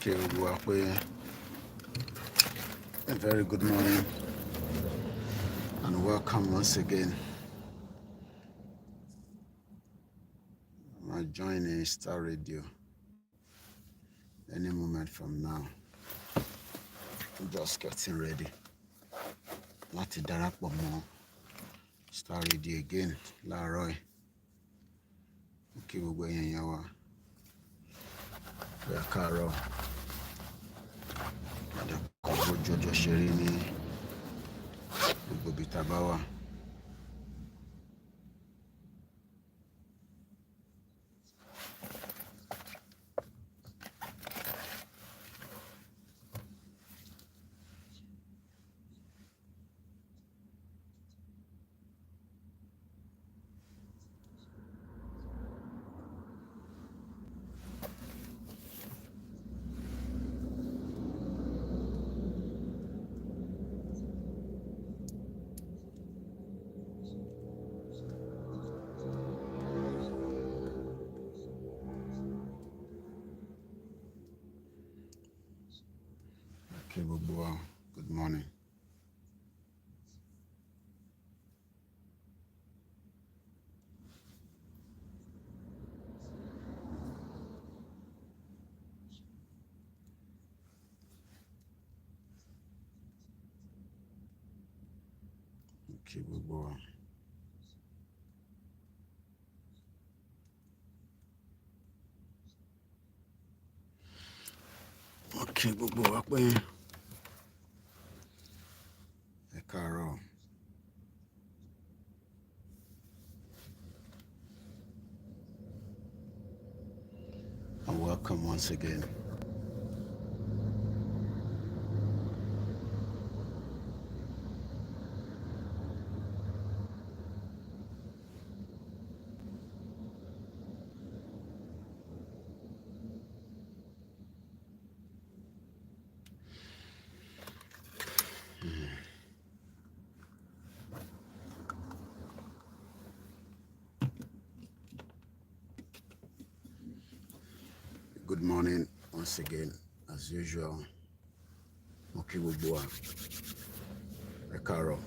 Okay, a very good morning and welcome once again. I'm joining Starr Radio any moment from now. I'm just getting ready. Láti darapọ̀ mọ́ Starr Radio again láàárọ̀ yìí. Okay, gbogbo èèyàn wa. Ẹ káàárọ̀. Kò bójú ọjọ́ ṣe rí ní gbogbo ibi tá a bá wà. Okay, gbogbo wa. Good morning. Okay, gbogbo wa. Okay, gbogbo wa pé ẹ káàárọ̀. And welcome once again. Good morning once again, as usual. Okay, gbogbo wa. Ẹ káàárọ̀.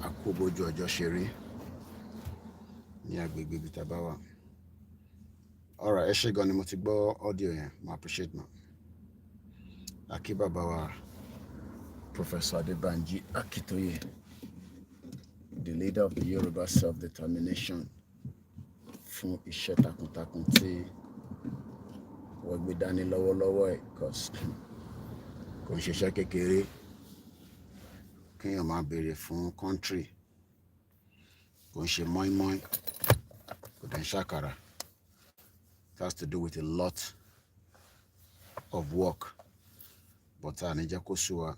A kú bójú ọjọ́ ṣe rí ní agbègbè ibi tá a bá wà. Alright, ẹ ṣé gan ni mo ti gbọ́ audio yẹn. Mo appreciate ma. Akí bàbá wa, Professor Adebanji Akitoye, the leader of the Yoruba self-determination, fún iṣẹ́ takuntakun tí wọ́n gbé dání lọ́wọ́lọ́wọ́ ẹ̀, because kò ń ṣiṣẹ́ kékeré kéèyàn máa béèrè fún country, kò ń ṣe mọ́ínmọ́ín, kò dẹ̀ ń ṣàkàrà. It has to do with a lot of work, but ní jẹ́ kó sú wa,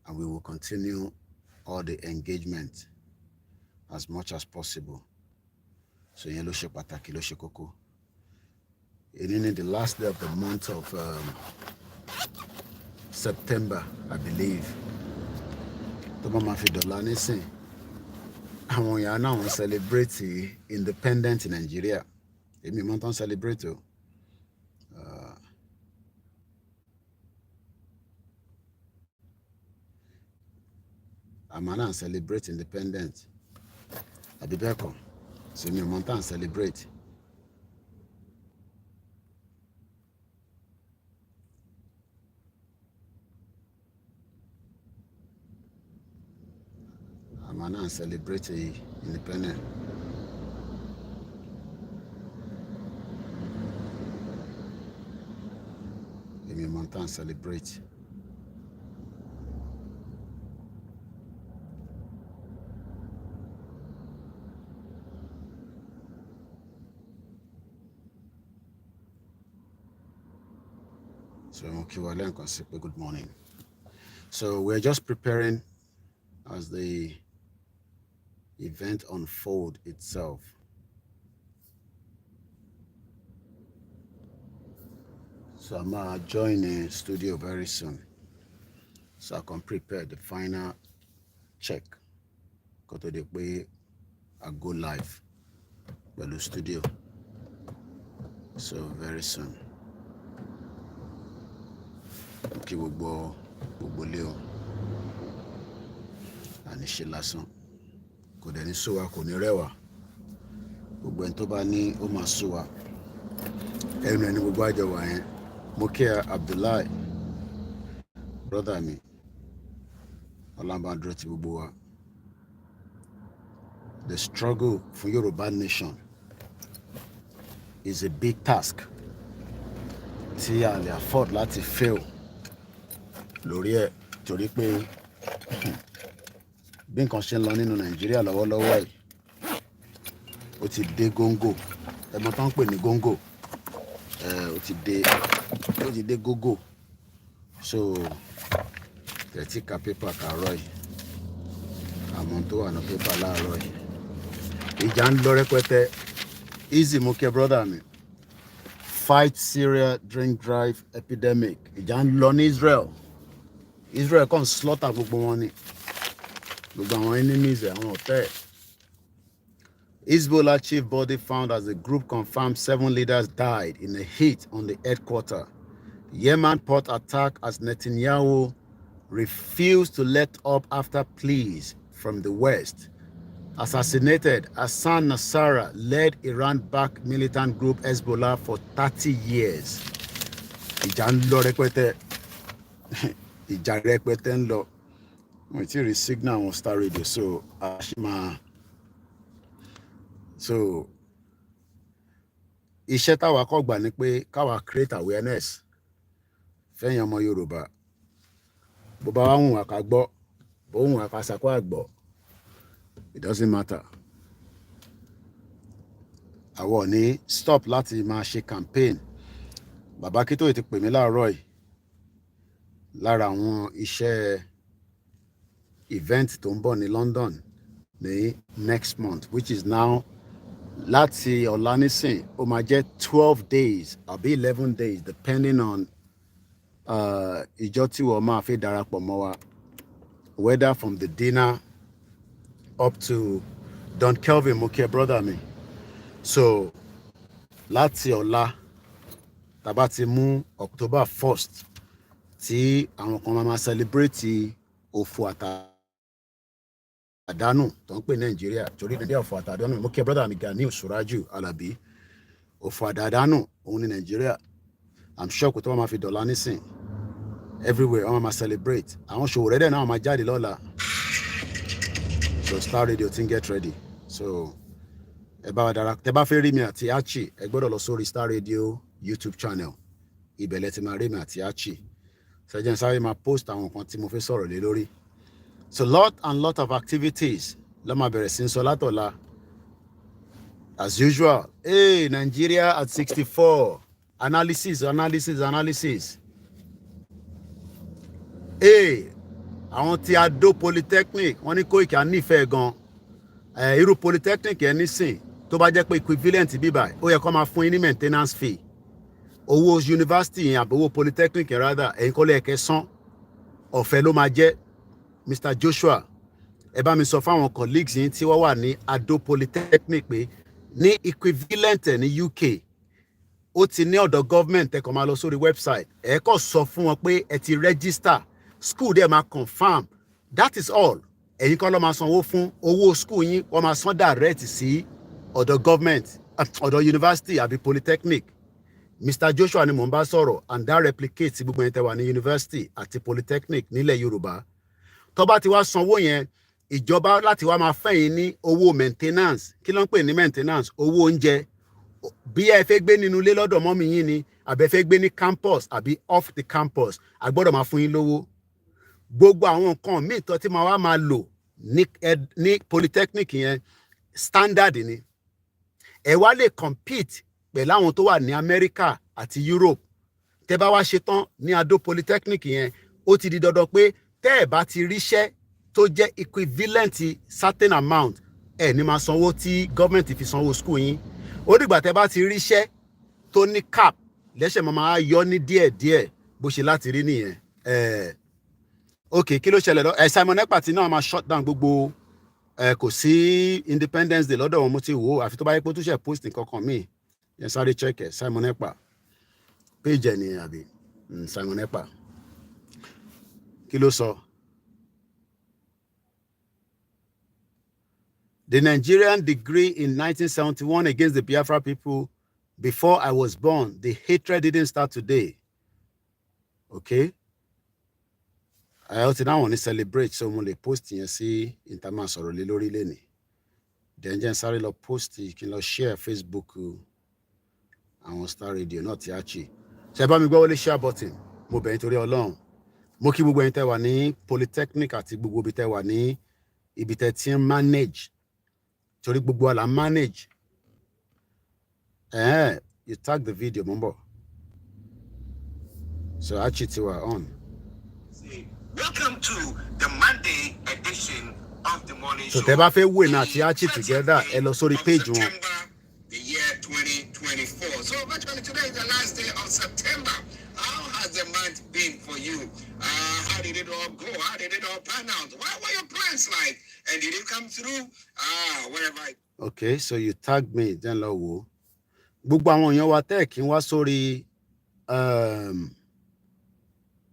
and we will continue all the engagement as much as possible. So yẹn ló ṣe pàtàkì, ló ṣe kókó. In the last day of the month of September, I believe, tó bá máa fi dọ̀la nísìn, àwọn èèyàn náà wọ́n celebrate independent in Nigeria. Èmi mọ̀ tán celebrate o. Àmọ́ náà celebrate independent. Àbí bẹ́ẹ̀ kọ́? So èmi mọ̀ tán celebrate. Àmọ́ náà celebrate independent. Èmi mọ̀ tán celebrate. So good morning. So we're just preparing as the event unfold itself. So I'm gonna join the studio very soon, so I can prepare the final check. Go to the way I go live by the studio. so very soon. Kí gbogbo lé o àníṣe lásán kò dẹ̀ ní sú wa kò ní rẹwà gbogbo ẹni tó bá ní ó máa sú wa ẹnu ẹni gbogbo àjọ wà yẹn. Mo kí Abdullahi brother mi ọlámbàdúró ti gbogbo wa. The struggle for Yoruba nation is a big task tí a lè afford láti fail lórí ẹ̀ torí pé bí nǹkan ṣe ń lọ nínú Nàìjíríà lọ́wọ́lọ́wọ́ yìí ó ti dé góńgò ẹmọ tó ń pè ní góńgò ó ti dé gógó so tẹ̀tí ka pépà kàárọ̀ yìí àmọ́ tó wà ní pépà láàárọ̀ yìí ìjà ń lọ rẹpẹtẹ. Easy mo kẹ́ brother mi. Fight Syria drink drive epidemic. Ìjà ń lọ ní Israel kàn slaughter gbogbo wọn ni gbogbo àwọn enemies àwọn ọ̀tẹ̀. Hezbollah chief body found as the group confirmed 7 leaders died in a hit on the headquarters. Yemen port attack as Netanyahu refused to let up after pleas from the West. Assassinated, Hassan Nasrallah led Iran-backed militant group Hezbollah for 30 years. Ìjà ń lọ rẹpẹtẹ. Ìjà rẹpẹtẹ ń lọ. Mo ti rí signal on Starr radio so so iṣẹ́ táwa kọ́ gbà ni pé káwa create awareness fẹ́yìn ọmọ Yorùbá. Bó bá wà hùn wá ká gbọ́, bó hùn wá ká sàkó àgbọ̀. It doesn't matter. Àwọn ní stop láti máa ṣe campaign. Bàbá Kítóyè ti pè mí láàárọ̀ yìí lára àwọn iṣẹ́ event tó ń bọ̀ ní London ní next month which is now láti ọ̀la nísìn ó máa jẹ́ 12 days àbí 11 days depending on ìjọ tí wọ́n máa fi darapọ̀ mọ́ wa whether from the dinner up to Don Kelvin mo kí brother mi. So láti ọ̀la tàbá ti mú October 1st tí àwọn kan máa celebrate òfò àdánù tó ń pè Nàìjíríà torí Nàìjíríà òfò àdánù mo kí brother mi Ganiu Suraju Alabi òfò àdánù òun ní Nàìjíríà. I'm sure kò tó máa fi dọ̀la nísìn everywhere wọ́n máa celebrate àwọn ṣòwò rẹ̀ dẹ̀ náà máa jáde lọ́la. So Starr radio ti ń get ready so ẹ bá wa dára tẹ bá fẹ́ rí mi àti Archie ẹ gbọ́dọ̀ lọ sórí Starr radio YouTube channel ibẹ̀ lẹ ti máa rí mi àti Archie ṣẹjẹ sáré máa post àwọn nǹkan tí mo fẹ́ sọ̀rọ̀ lé lórí. So lot of activities ló máa bẹ̀rẹ̀ sí ń sọ látọ̀la as usual. Hey, Nigeria at 64 analysis. Hey, àwọn tí Adó polytechnic wọ́n ní Koiki á nífẹ̀ẹ́ gan irú polytechnic yẹn nísìn tó bá jẹ́ pé equivalent bíbá ó yẹ kó máa fún yín ní maintenance fee owó university yẹn àbówó polytechnic yẹn rather ẹ̀yin kọ́ lẹ́ẹ̀kẹ́ san ọ̀fẹ́ ló máa jẹ́. Mr. Joshua ẹ bá mi sọ fáwọn colleagues yín tí wọ́n wà ní Adó polytechnic pé ní equivalent ní UK ó ti ní ọ̀dọ̀ government ẹ kàn máa lọ sórí website ẹ kàn sọ fún wọn pé ẹ ti register school dẹ̀ máa confirm that is all. Ẹ̀yin kọ́ ló máa sanwó fún owó school yín wọ́n máa san direct sí ọ̀dọ̀ government ọ̀dọ̀ university àbí polytechnic. Mr. Joshua ni mò ń bá sọ̀rọ̀ and that replicates gbogbo ẹni tẹ́ wà ní university àti polytechnic nílẹ̀ Yorùbá. Tó bá ti wá sanwó yẹn ìjọba láti wá máa fẹ̀yìn ní owó maintenance. Kí ló ń pè ní maintenance? Owó oúnjẹ. Bí ẹ fẹ́ gbé nínú ilé lọ́dọ̀ mọ́mì yín ni àbẹ fẹ́ gbé ní campus àbí off the campus a gbọ́dọ̀ máa fún yín lówó. Gbogbo àwọn nǹkan míì tó ti máa wá máa lò ní polytechnic yẹn standard ni. Ẹ wá lè compete pẹ̀lú àwọn tó wà ní America àti Europe. Tẹ́ bá wá ṣe tán ní Adó polytechnic yẹn ó ti di dandan pé tẹ́ ẹ bá ti ríṣẹ́ tó jẹ́ equivalent certain amount ẹ ní máa sanwó tí government fi sanwó school yín. Ó dìgbà tẹ́ bá ti ríṣẹ́ tó ní cap lẹ́sẹ̀ máa yọ ní díẹ̀díẹ̀ bó ṣe láti rí nìyẹn. Okay, kí ló ṣẹlẹ̀ lọ? Simon Ekpa ti náà máa shut down gbogbo kò sí Independence Day lọ́dọ̀ wọn mo ti wò ó àfi tó bá yẹ pé ó tún ṣe post nǹkan kan míì Yes, I check it. Simon Ekpa. Page any abi. Simon Ekpa. Kilo so. The Nigerian degree in 1971 against the Biafra people before I was born. The hatred didn't start today. Okay? I also now want to celebrate someone they post here see intermas or lórí leni. Then just sorry lo post you can share Facebook and Starr radio not Archie. Ṣé bá mi gbọ́ wọlé share button. Mo bẹ̀ nítorí Ọlọ́run. Mo kí gbogbo ẹ̀yin tẹ́ wà ní Polytechnic àti gbogbo ibi tẹ́ wà ní ibi tẹ́ ti manage. Torí gbogbo ala manage. You tag the video, Mumbo. So Archie tiwa on. Welcome to the Monday edition of the morning show. So tẹ́ bá fẹ́ wò náà àti Archie together, ẹ lọ sórí page wọn. The year 2024. So virtually today is the last day of September. How has the month been for you? How did it all go? How did it all pan out? What were your plans like? And did it come through? Wherever. Okay, so you tagged me, then lọ wò. Gbogbo àwọn èèyàn wa tẹ́ kí n wá sórí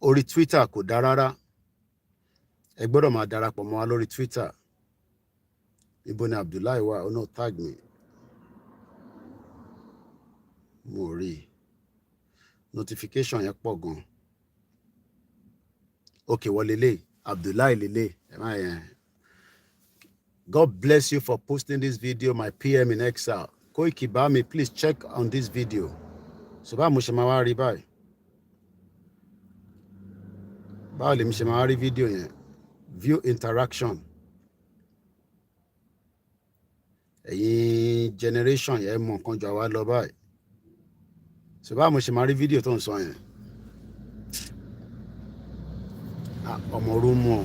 orí Twitter kò dá rárá. Ẹ gbọ́dọ̀ máa darapọ̀ mọ́ wa lórí Twitter. Ibo ni Abdullahi wà? Oh no, tag me. Mo rí. Notification yẹn pọ̀ gan. Okay, wọ́n lélẹ̀. Abdullahi lélẹ̀. Ẹ má yẹn. God bless you for posting this video, my PM in exile. Koiki Bami, please check on this video. So bá mo ṣe máa wá rí báyìí. Báwo lè mi ṣe máa wá rí video yẹn? View interaction. Ẹ̀yin generation yẹn mọ̀ nǹkan jù àwa lọ báyìí. So bá mo ṣe máa rí video tó ń sọ yẹn. Ọmọ rúmù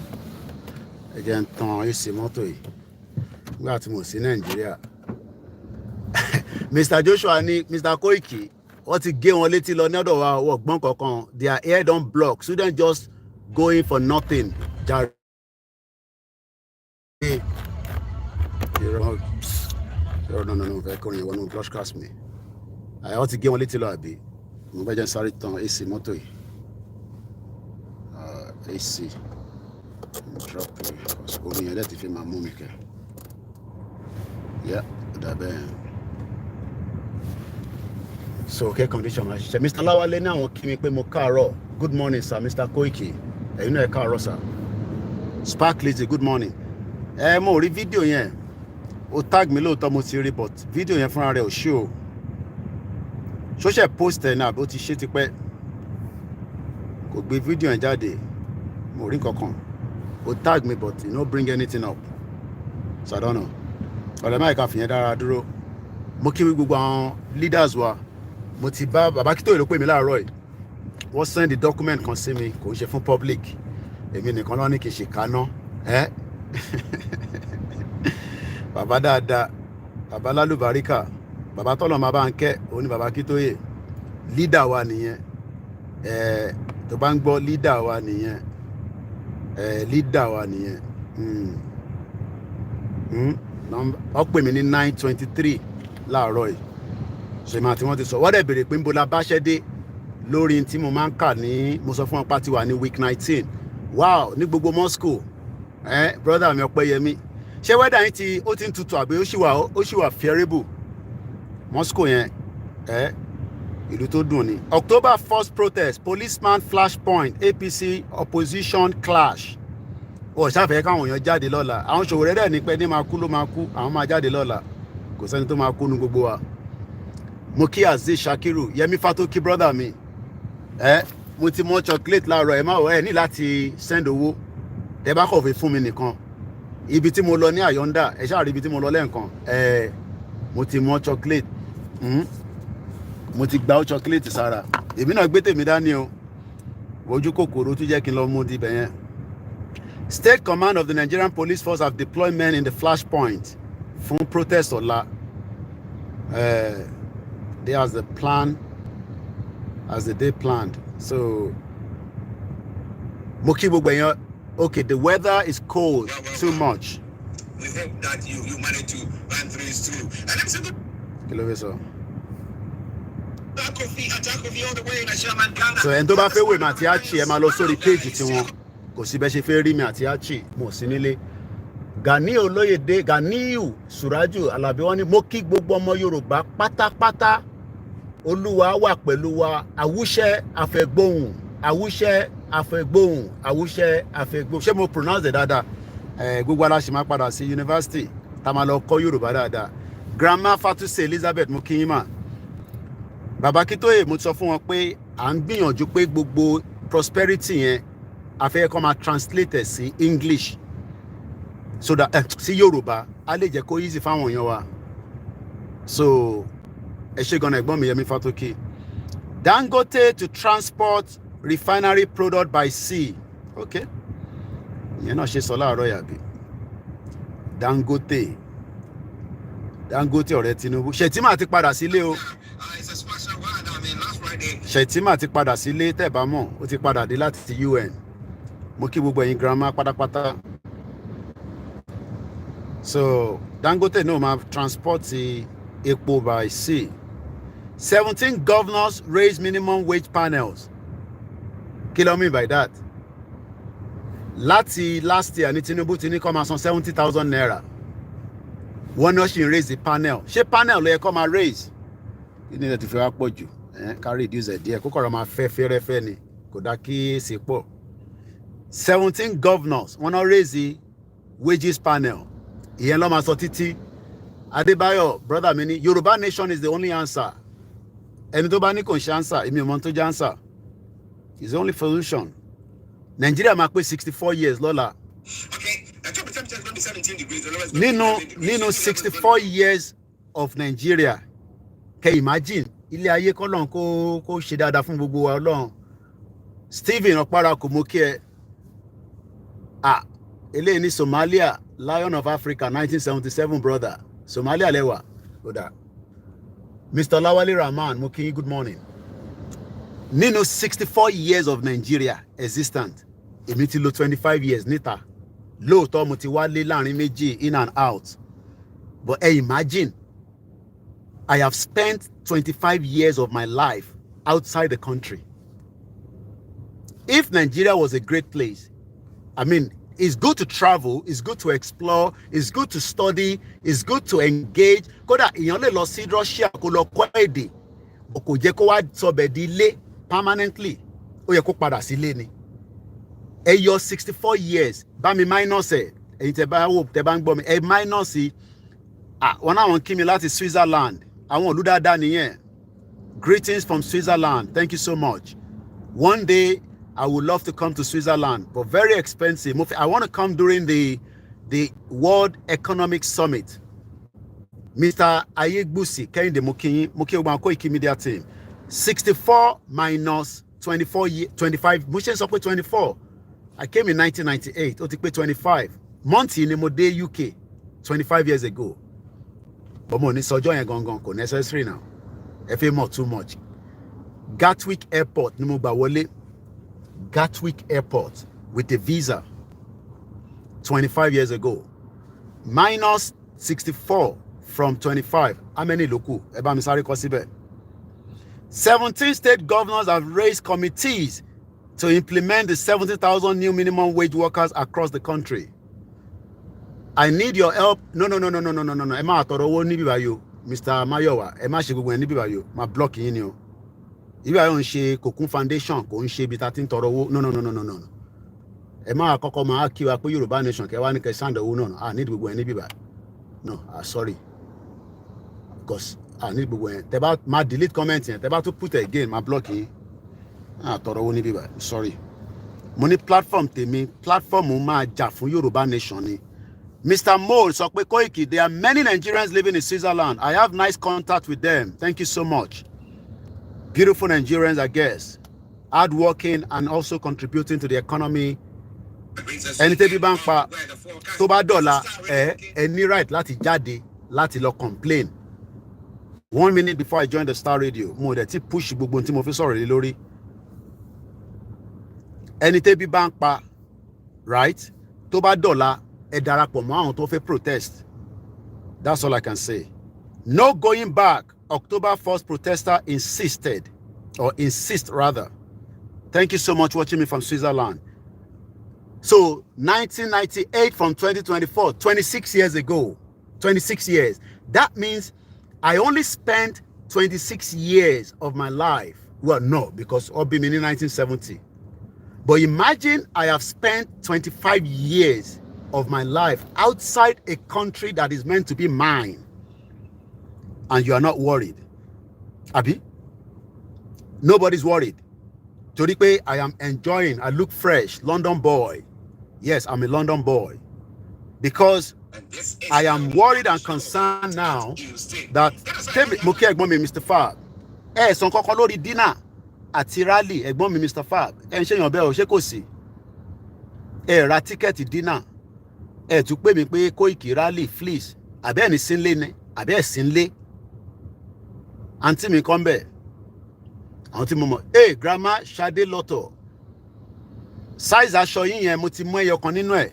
ẹ jẹ́ ń tan èsì mọ́tò yìí. Nígbà tí mo sí Nàìjíríà. Mr. Joshua ni Mr. Koiki wọ́n ti gé wọn létí lọ ní ọ̀dọ̀ wa wọ́n gbọ́n kankan their ear don block students just going for nothing jare. No fẹ́ kọrin ìwọ ní broadcast mi wọ́n ti gé wọn létí lọ àbí mo bẹ́ jẹ́ sáré tan AC mọ́tò yìí AC drop omi yẹn lẹ́tì fi máa mú mi kẹ́ yẹ dàbẹ́. So okay condition ma ṣiṣẹ́ Mr. Lawale ní àwọn kí mi pé mo káàárọ̀ good morning sir Mr. Koiki ẹ̀yin náà ẹ káàárọ̀ sir Spark Lizzy good morning mo rí fídíò yẹn o tag mi lóòótọ́ mo ti rí but fídíò yẹn fúnra rẹ̀ ò ṣí o social post ẹ̀ náà bó ti ṣe ti pẹ́ kò gbé fídíò yẹn jáde mo rí kankan o tag me but you no bring anything up so I don't know ọ̀rẹ́ máa ká fìyẹn dára dúró mo kí wí gbogbo àwọn leaders wa mo ti bá bàbá kí tó èrò pé mi láàárọ̀ yìí wọ́n send the document kan sí mi kò ń ṣe fún public èmi nìkan ló ní kì í ṣe kaná bàbá dáadáa bàbá lálùbáríkà bàbá tọ́lọ̀ máa bá ń kẹ́ òun ni bàbá kí tó yè leader wa nìyẹn tó bá ń gbọ́ leader wa nìyẹn leader wa nìyẹn wọ́n pè mí ní 9:23 láàárọ̀ yìí ṣe máa tí wọ́n ti sọ wọ́n dẹ̀ béèrè pé ń bo la báṣẹ́ dé lórí tí mo máa ń kà ní mo sọ fún wọn pátí wà ní week 19 wow ní gbogbo Moscow brother mi Ọpẹ́yẹmí ṣé wẹ́dà yín ó ti ń tutù àbí ó ṣì wà fẹ́rẹ́bù Moscow yẹn ìlú tó dùn ni. October 1st protest policeman Flashpoint APC opposition clash ṣàfẹ́ káwọn èèyàn jáde lọ́la àwọn ṣòwò rẹ̀ dẹ̀ ní pẹ́ ní máa kú ló máa kú àwọn máa jáde lọ́la kò sẹ́ni tó máa kú nu gbogbo wa. Mo kí Azeez Shakiru Yẹmí Fatoki brother mi mo ti mọ chocolate láàárọ̀ ẹ má wọ ẹ ní láti send owó ẹ bá kọ̀ fi fún mi nìkan ibi tí mo lọ ní Àyọ̀ǹdà ẹ ṣáà rí ibi tí mo lọ lẹ́ẹ̀kan mo ti mọ chocolate mo ti gba chocolate sára èmi náà gbé tèmi dání o ojú kòkòrò tún jẹ́ kí n lọ mú di bẹ̀yẹn. State command of the Nigerian Police Force have deployed men in the Flashpoint fún protest ọ̀la. They has the plan as the day planned. So mo kí gbogbo èèyàn okay the weather is cold too much. We hope that you manage to run through it too. And I'm saying kí ló fẹ́ sọ. So ẹni tó bá fẹ́ wò mí àti Archie ẹ máa lọ sórí page tiwọn kò sí bẹ́ẹ̀ ṣe fẹ́ rí mi àti Archie mo sí nílé. Gani Olóyèdé Ganiu Suraju Alabi wọ́n ní mo kí gbogbo ọmọ Yorùbá pátápátá Olúwa wà pẹ̀lú wa àwùṣẹ́ àfẹ́gbóhùn àwùṣẹ́ àfẹ́gbóhùn àwùṣẹ́ àfẹ́gbóhùn ṣé mo pronounce it dáadáa gbogbo aláṣẹ máa padà sí yunifásitì tá a máa lọ kọ́ Yorùbá dáadáa. Grandma Fatuse Elizabeth mo kí yín mà. Bàbá Kítóyè mo sọ fún wọn pé à ń gbìyànjú pé gbogbo prosperity yẹn a fẹ́ kó máa translate ẹ̀ sí English so that sí Yorùbá á lè jẹ́ kó easy fáwọn èèyàn wa. So ẹ ṣé gan-an ẹ̀gbọ́n mi Yẹmí Fátókè. Dangote to transport refinery product by sea. Okay. Ìyẹn náà ṣe sọ láàárọ̀ yàbí. Dangote ọ̀rẹ́ Tinubu. Ṣètìmá ti padà sílé o. Ṣètìmá ti padà sílé tẹ́ bá mọ̀ ó ti padà dé láti ti UN. Mo kí gbogbo ẹ̀yin grandma pátápátá. So Dangote náà máa transport epo by sea. 17 governors raise minimum wage panels. Kí ló mean by that? Láti last year ní Tinubu ti ní kó máa san 70,000 naira. Wọ́n náà ṣì ń raise the panel. Ṣé panel ló yẹ kó máa raise? Kí ni ẹ ti fi wá pọ̀ jù? Ká reduce ẹ̀ díẹ̀. Kókò ọ̀rọ̀ máa fẹ́ fẹ́rẹ́fẹ́ ni. Kò dá kí èsì pọ̀. 17 governors wọ́n náà raise the wages panel. Ìyẹn ló máa sọ títí. Adébáyọ̀ brother mi ní Yorùbá nation is the only answer. Ẹni tó bá ní kò ń ṣe answer èmi ò mọ̀ tó jẹ́ answer. It's the only solution. Nigeria máa pé 64 years lọ́la. Nínú 64 years of Nigeria, kẹ́ imagine ilé ayé kọ́lọ́n kó ṣe dáadáa fún gbogbo wa Ọlọ́run. Stephen Ọ̀pára kò mú kí ẹ. Eléyìí ní Somalia, Lion of Africa, 1977 brother. Somalia lẹ́wà. Mr. Lawali Rahman, mo kí yín good morning. Nínú 64 years of Nigeria existent, èmi ti lò 25 years níta. Lóòótọ́ mo ti wálé láàrin méjì in and out. But imagine, I have spent 25 years of my life outside the country. If Nigeria was a great place, I mean, it's good to travel, it's good to explore, it's good to study, it's good to engage. Kódà èèyàn lè lọ sí Russia kó lọ kọ́ èdè, kò jẹ́ kó wá sọbẹ̀ di ilé permanently. Ó yẹ kó padà sílé ni. Ẹ yọ 64 years, bá mi minus ẹ̀, ẹ̀yin tẹ́ bá wò tẹ́ bá ń gbọ́ mi, ẹ minus wọn náà wọ́n kí mi láti Switzerland, àwọn ìlú dáadáa nìyẹn. Greetings from Switzerland, thank you so much. One day, I would love to come to Switzerland, but very expensive. I want to come during the World Economic Summit. Mr. Ayegbusi, Kehinde Mokinyi, Koikimedia team. 64 minus 25, mo ṣe sọ pé 24. I came in 1998, ó ti pé 25. Months ni mo dé UK 25 years ago. But mo ní sọjọ́ yẹn gangan kò necessary now. Ẹ fẹ́ mọ̀ too much. Gatwick Airport ni mo gbà wọlé. Gatwick Airport with a visa 25 years ago. Minus 64 from 25. How many loku? Ẹ bá mi sáré kọ síbẹ̀. 17 state governors have raised committees to implement the 70,000 new minimum wage workers across the country. I need your help. No. Ẹ má tọrọ owó níbí báyìí, Mr. Mayowa. Ẹ má ṣe gbogbo ẹ̀ níbí báyìí. Má block yín ni o. Ibi ayọ̀ ń ṣe Kokun Foundation kò ń ṣe ibi tá ti ń tọrọ owó. No. Ẹ má kọ́kọ́ máa kí wa pé Yorùbá nation kẹ́ wá ní kẹ́ sand owó náà. I need gbogbo ẹ̀ níbí báyìí. No, sorry. Because I need gbogbo ẹ̀. Tẹ́ bá má delete comment yẹn. Tẹ́ bá tún put it again, má block yín. Tọrọ owó níbí báyìí. Sorry. Mo ní platform tèmi. Platform mo máa jà fún Yorùbá nation ni. Mr. Mo sọ pé Koiki, there are many Nigerians living in Switzerland. I have nice contact with them. Thank you so much. Beautiful Nigerians, I guess. Hardworking and also contributing to the economy. Ẹni tẹ́bí bá ń pa tó bá dọ̀la ẹ ní right láti jáde láti lọ complain. 1 minute before I joined the Star Radio, mo dẹ̀ ti push gbogbo tí mo fi sọ̀rọ̀ lé lórí. Ẹni tẹ́bí bá ń pa, right? Tó bá dọ̀la ẹ darapọ̀ mọ́ àwọn tó fẹ́ protest. That's all I can say. No going back. October 1st protester insisted or insist rather. Thank you so much watching me from Switzerland. So 1998 from 2024, 26 years ago, 26 years. That means I only spent 26 years of my life. Well, no, because I've been in 1970. But imagine I have spent 25 years of my life outside a country that is meant to be mine. And you are not worried. Abi? Nobody's worried. Toripe, I am enjoying. I look fresh. London boy. Yes, I'm a London boy. Because I am worried and concerned now that Moki Egbomi Mr. Fab. Son koko lori dinner àti rally Egbomi Mr. Fab. En ṣe yan be o ṣe kò sí. Ra ticket dinner. Tún pè mí pé Koiki rally fleece. Àbí ẹni sínlé ni, àbí ẹ sínlé. Àǹtí mi kan be. Àwọn tí mo mọ̀, grandma Ṣadé Lọ́tọ̀. Size aṣọ yín yẹn mo ti mú ẹyọ kan nínú ẹ̀.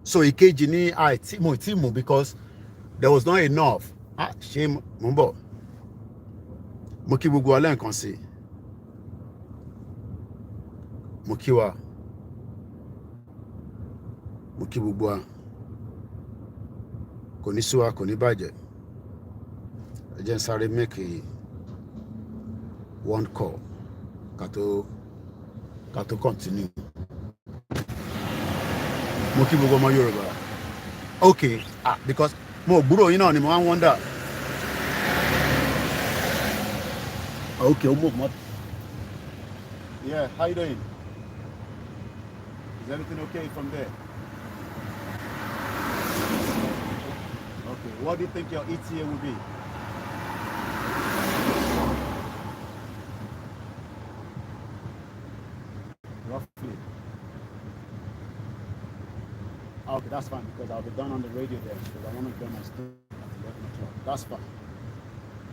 So ìkejì ni mo ti mú because there was not enough. Ṣé mo ń bọ̀. Mo kí gbogbo alẹ́ nǹkan sí. Mo kí wa. Mo kí gbogbo wa. Kò ní sú wa, kò ní bàjẹ́. Ẹ jẹ́ n sáré make one call. Ká tó continue. Mo kí gbogbo ọmọ Yorùbá. Okay, because mo gbúrò yín náà ni mo wá wonder. Okay, yeah, how you doing? Is everything okay from there? Okay, what do you think your ETA will be? Roughly. Okay, that's fine because I'll be done on the radio there because I want to join my student at 11 o'clock. That's fine.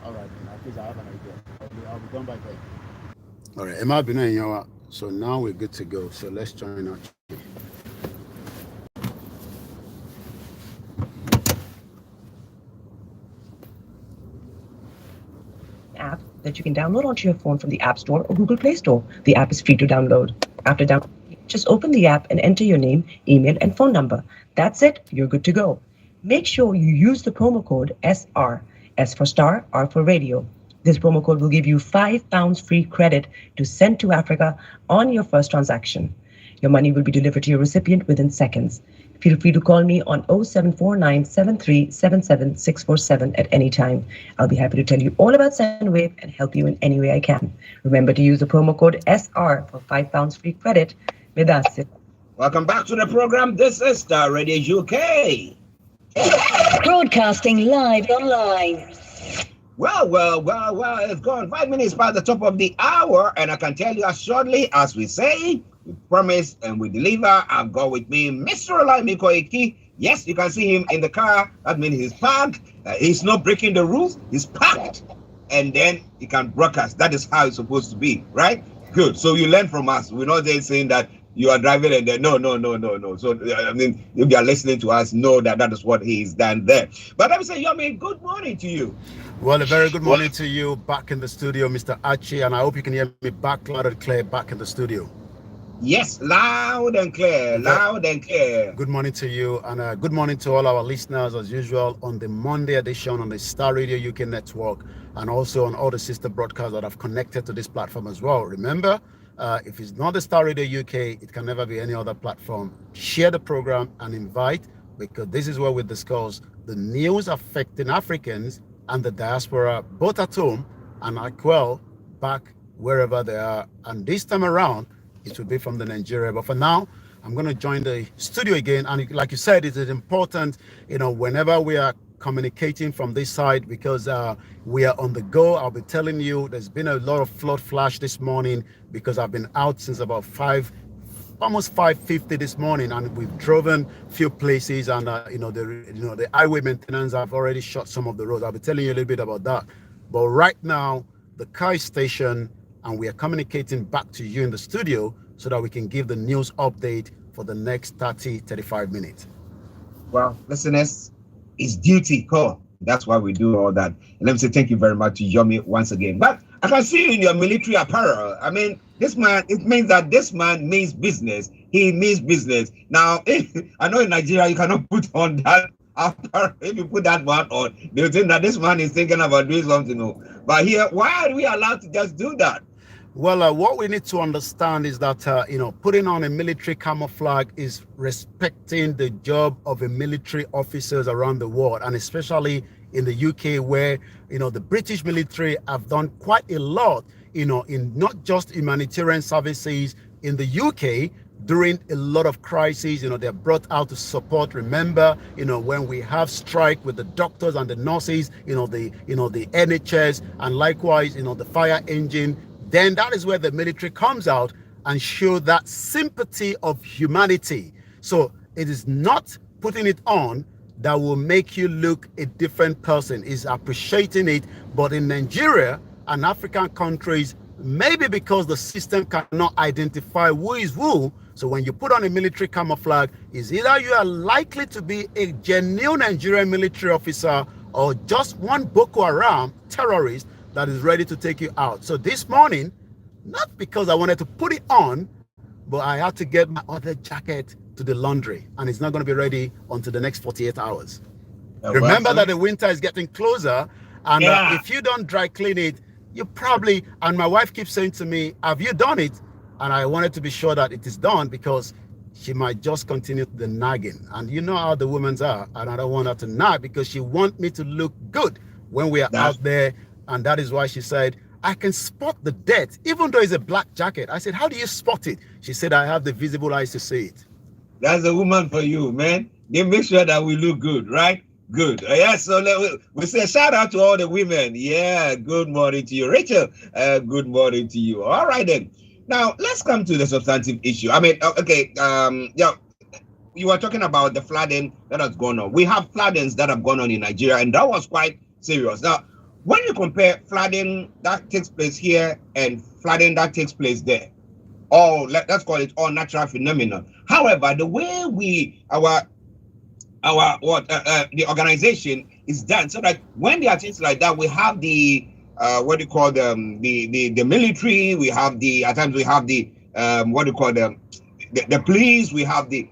All right, then. At least I have an idea. I'll be done by then. All right, Emma Bina Yawa. So now we're good to go. So let's join Archie. App that you can download onto your phone from the App Store or Google Play Store. The app is free to download. After downloading, just open the app and enter your name, email, and phone number. That's it. You're good to go. Make sure you use the promo code SR. S for Starr, R for Radio. This promo code will give you £5 free credit to send to Africa on your first transaction. Your money will be delivered to your recipient within seconds. Feel free to call me on 0749 7377 647 at any time. I'll be happy to tell you all about Sendwave and help you in any way I can. Remember to use the promo code SR for £5 free credit. That's it. Welcome back to the program. This is Starr Radio UK. Broadcasting live online. Well, it's gone 5 minutes by the top of the hour, and I can tell you as shortly as we say, we promise and we deliver. I've got with me Mr. OLAYOMI KOIKI. Yes, you can see him in the car. That means he's parked. He's not breaking the rules. He's parked. And then he can broadcast. That is how it's supposed to be, right? Good. So you learn from us. We're not there saying that you are driving and then no. So I mean, if you are listening to us, know that that is what he's done there. But let me say, Yomi, good morning to you. Well, a very good morning to you back in the studio, Mr. Archie, and I hope you can hear me back loud and clear back in the studio. Yes, loud and clear, loud and clear. Good morning to you, and good morning to all our listeners, as usual, on the Monday edition on the Starr Radio UK network, and also on all the sister broadcasts that have connected to this platform as well. Remember, if it's not the Starr Radio UK, it can never be any other platform. Share the program and invite, because this is where we discuss the news affecting Africans and the diaspora, both at home and as well back wherever they are. And this time around, it will be from the Nigeria. But for now, I'm going to join the studio again. And like you said, it is important, whenever we are communicating from this side, because we are on the go. I'll be telling you, there's been a lot of flood flash this morning because I've been out since about almost 5:50 this morning, and we've driven few places, and the highway maintenance have already shut some of the roads. I'll be telling you a little bit about that. But right now, the car is stationed, and we are communicating back to you in the studio so that we can give the news update for the next 35 minutes. Well, listeners, it's duty call. That's why we do all that. And let me say thank you very much to Yomi once again. But I can see you in your military apparel. I mean, this man, it means that this man means business. He means business. Now, I know in Nigeria, you cannot put on that apparel. If you put that one on, they'll think that this man is thinking about doing something. No. But here, why are we allowed to just do that? Well, what we need to understand is that, putting on a military camouflage is respecting the job of the military officers around the world, and especially in the UK, where, the British military have done quite a lot, in not just humanitarian services in the UK during a lot of crises. They're brought out to support. Remember, when we have strike with the doctors and the nurses, the NHS, and likewise, the fire engine, then that is where the military comes out and show that sympathy of humanity. So it is not putting it on that will make you look a different person. Is appreciating it. But in Nigeria and African countries, maybe because the system cannot identify who is who, so when you put on a military camouflage, is either you are likely to be a genuine Nigerian military officer or just one Boko Haram terrorist that is ready to take you out. So this morning, not because I wanted to put it on, but I had to get my other jacket to the laundry, and it's not going to be ready until the next 48 hours. Remember that the winter is getting closer, and if you don't dry clean it, you probably, and my wife keeps saying to me, have you done it? And I wanted to be sure that it is done, because she might just continue the nagging. And you know how the women's are, and I don't want her to nag because she wants me to look good when we are out there. And that is why she said, I can spot the dirt, even though it's a black jacket. I said, how do you spot it? She said, I have the visible eyes to see it. That's a woman for you, man. They make sure that we look good, right? Good. Yes, so we say shout out to all the women. Yeah, good morning to you. Rachel, good morning to you. All right, then. Now, let's come to the substantive issue. I mean, okay, you were talking about the flooding that has gone on. We have floodings that have gone on in Nigeria, and that was quite serious. Now, when you compare flooding that takes place here and flooding that takes place there, or let's call it all natural phenomenon. However, the way the organization is done, so that when there are things like that, we have the what do you call them, the military, we have at times we have the what do you call them, the police, we have the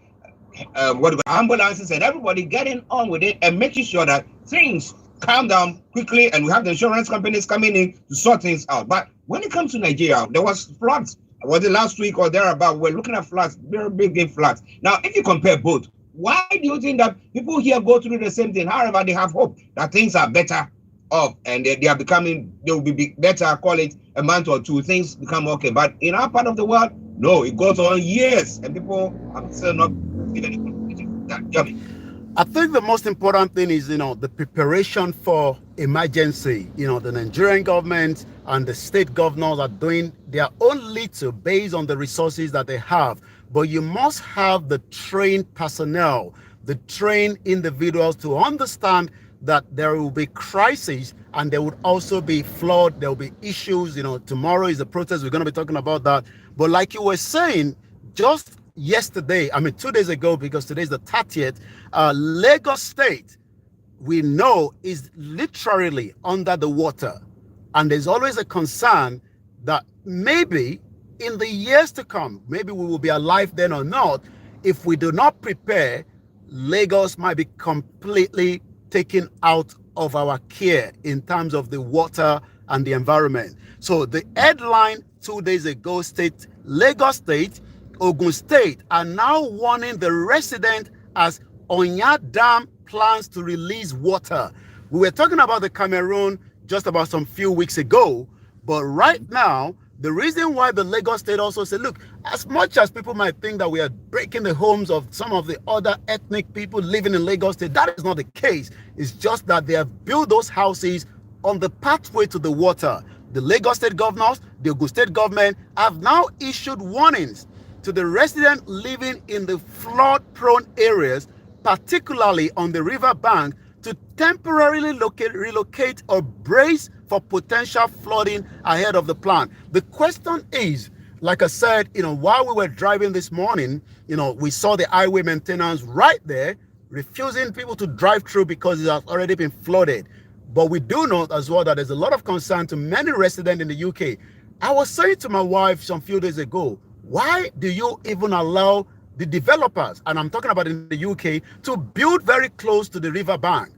ambulances, and everybody getting on with it and making sure that things calm down quickly, and we have the insurance companies coming in to sort things out. But when it comes to Nigeria, there was floods. Was it last week or thereabout? We're looking at floods, very big floods. Now, if you compare both, why do you think that people here go through the same thing? However, they have hope that things are better off, and they will be better, call it a month or two, things become okay. But in our part of the world, no, it goes on years, and people are still not feeling that. I think the most important thing is, the preparation for emergency. The Nigerian government and the state governors are doing their own little based on the resources that they have. But you must have the trained personnel, the trained individuals to understand that there will be crises, and there would also be flood, there will be issues. Tomorrow is the protest, we're going to be talking about that. But like you were saying, just yesterday, 2 days ago, because today's the 30th, Lagos State, we know, is literally under the water. And there's always a concern that maybe in the years to come, maybe we will be alive then or not, if we do not prepare, Lagos might be completely taken out of our care in terms of the water and the environment. So the headline 2 days ago states Lagos State, Ogun State are now warning the resident as Onya Dam plans to release water. We were talking about the Cameroon just about some few weeks ago, but right now, the reason why the Lagos State also said, look, as much as people might think that we are breaking the homes of some of the other ethnic people living in Lagos State, that is not the case. It's just that they have built those houses on the pathway to the water. The Lagos State governors, the Ogun State government have now issued warnings to the residents living in the flood-prone areas, particularly on the river bank, to temporarily relocate or brace for potential flooding ahead of the plan. The question is, like I said, while we were driving this morning, we saw the highway maintenance right there, refusing people to drive through because it has already been flooded. But we do know as well that there's a lot of concern to many residents in the UK. I was saying to my wife some few days ago, why do you even allow the developers, and I'm talking about in the UK, to build very close to the river bank?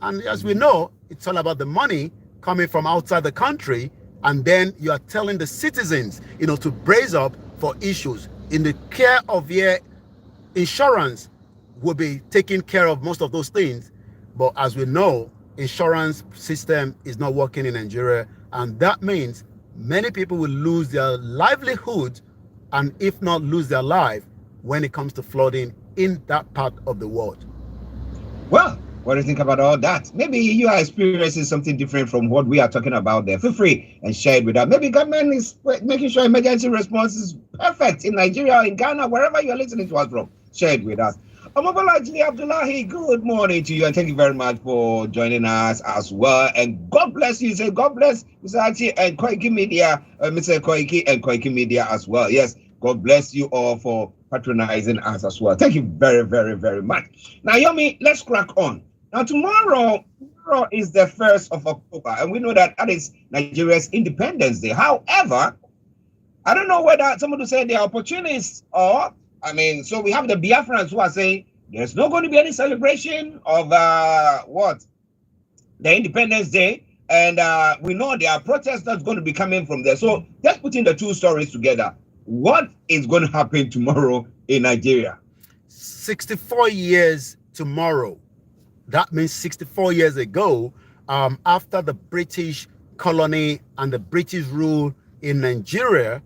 And as we know, it's all about the money coming from outside the country, and then you are telling the citizens, to brace up for issues. In the care of your insurance will be taking care of most of those things. But as we know, insurance system is not working in Nigeria, and that means many people will lose their livelihood, and if not lose their life, when it comes to flooding in that part of the world. Well, what do you think about all that? Maybe you are experiencing something different from what we are talking about there. Feel free and share it with us. Maybe government is making sure emergency response is perfect in Nigeria or in Ghana, wherever you're listening to us from. Share it with us. Omobolaji Abdullahi, good morning to you, and thank you very much for joining us as well. And God bless you. Say God bless Mr. Archie and Koikimedia, Mr. Koiki and Koikimedia as well. Yes, God bless you all for patronizing us as well. Thank you very, very, very much. Now, Yomi, let's crack on. Now, tomorrow is the 1st of October, and we know that is Nigeria's Independence Day. However, I don't know whether someone will say the opportunists or, so we have the Biafrans who are saying there's not going to be any celebration of the Independence Day, and we know there are protests that's going to be coming from there. So just putting the two stories together, what is going to happen tomorrow in Nigeria? 64 years tomorrow. That means 64 years ago, after the British colony and the British rule in Nigeria,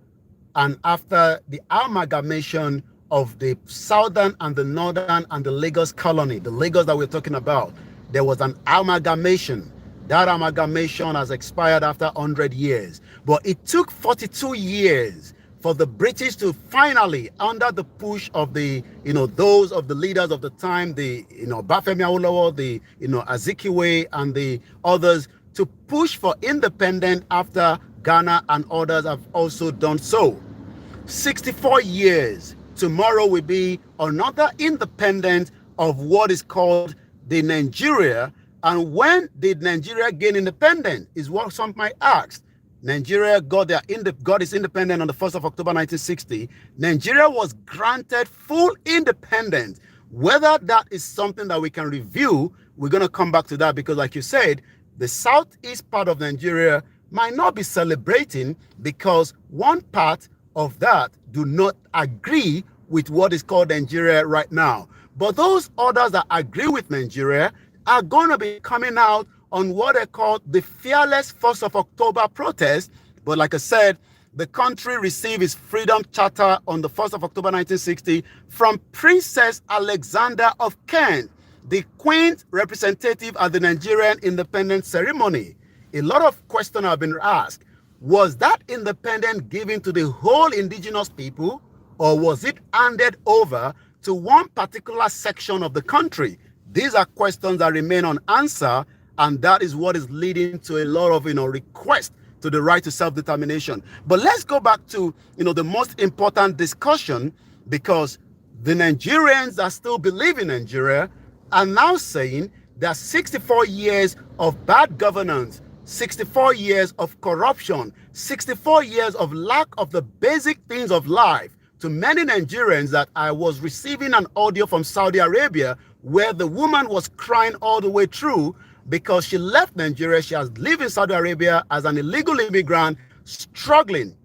and after the amalgamation of the southern and the northern and the Lagos colony, the Lagos that we're talking about, there was an amalgamation. That amalgamation has expired after 100 years. But it took 42 years for the British to finally, under the push of the, those of the leaders of the time, the, Bafemi Awolowo, the, Azikiwe and the others, to push for independence after Ghana and others have also done so. 64 years. Tomorrow will be another independence of what is called the Nigeria. And when did Nigeria gain independence is what some might ask. Nigeria got its independence on the 1st of October 1960. Nigeria was granted full independence. Whether that is something that we can review, we're going to come back to that, because like you said, the southeast part of Nigeria might not be celebrating because one part of that do not agree with what is called Nigeria right now. But those others that agree with Nigeria are going to be coming out on what they call the fearless 1st of October protest. But like I said, the country received its freedom charter on the 1st of October 1960 from Princess Alexander of Kent, the Queen's representative at the Nigerian independence ceremony. A lot of questions have been asked. Was that independence given to the whole indigenous people, or was it handed over to one particular section of the country? These are questions that remain unanswered, and that is what is leading to a lot of requests to the right to self-determination. But let's go back to the most important discussion, because the Nigerians that still believe in Nigeria are now saying that 64 years of bad governance, 64 years of corruption, 64 years of lack of the basic things of life. To many Nigerians, that I was receiving an audio from Saudi Arabia where the woman was crying all the way through because she left Nigeria. She has lived in Saudi Arabia as an illegal immigrant, struggling.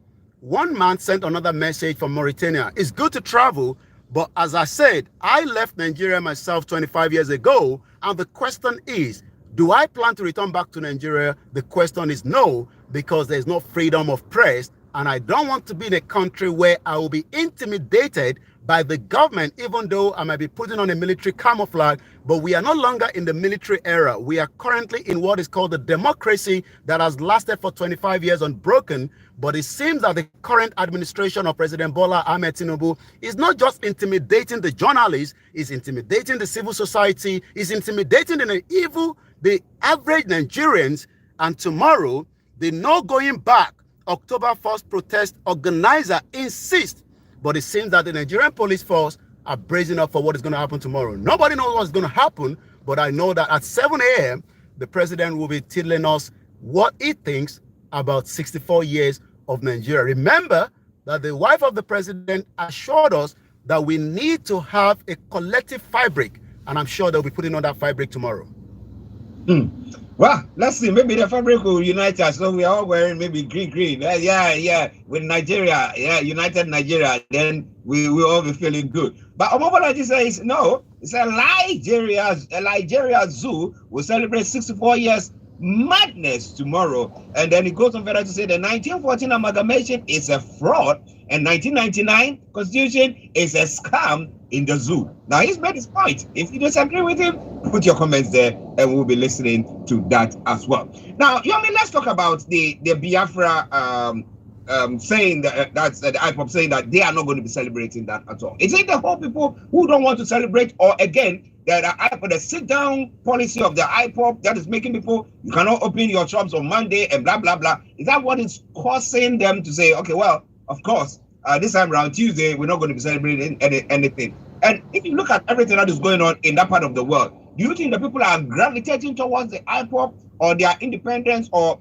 One man sent another message from Mauritania. It's good to travel, but as I said, I left Nigeria myself 25 years ago, and the question is, do I plan to return back to Nigeria? The question is no, because there's no freedom of press, and I don't want to be in a country where I will be intimidated by the government, even though I might be putting on a military camouflage. But we are no longer in the military era. We are currently in what is called the democracy that has lasted for 25 years unbroken. But it seems that the current administration of President Bola Ahmed Tinubu is not just intimidating the journalists, is intimidating the civil society, is intimidating the average Nigerians. And tomorrow, the no going back October 1st protest organizer insists, but it seems that the Nigerian police force are bracing up for what is going to happen tomorrow. Nobody knows what's going to happen, but I know that at 7 a.m., the president will be telling us what he thinks about 64 years of Nigeria. Remember that the wife of the president assured us that we need to have a collective fabric, and I'm sure they'll be putting on that fabric tomorrow. Well, let's see. Maybe the fabric will unite us. So we are all wearing maybe green. Yeah. With Nigeria, united Nigeria, then we will all be feeling good. But Omobolaji says no. It's a Nigeria Zoo will celebrate 64 years madness tomorrow. And then it goes on further to say the 1914 amalgamation is a fraud and 1999 constitution is a scam in the zoo. Now he's made his point. If you disagree with him, put your comments there and we'll be listening to that as well. Now, Yomi, let's talk about the Biafra saying that's the IPOP saying that they are not going to be celebrating that at all. Is it the whole people who don't want to celebrate, or again, the sit-down policy of the IPOP that is making people, you cannot open your shops on Monday and blah, blah, blah? Is that what is causing them to say, okay, well, of course, this time around Tuesday, we're not going to be celebrating anything? And if you look at everything that is going on in that part of the world, do you think the people are gravitating towards the IPOP or their independence or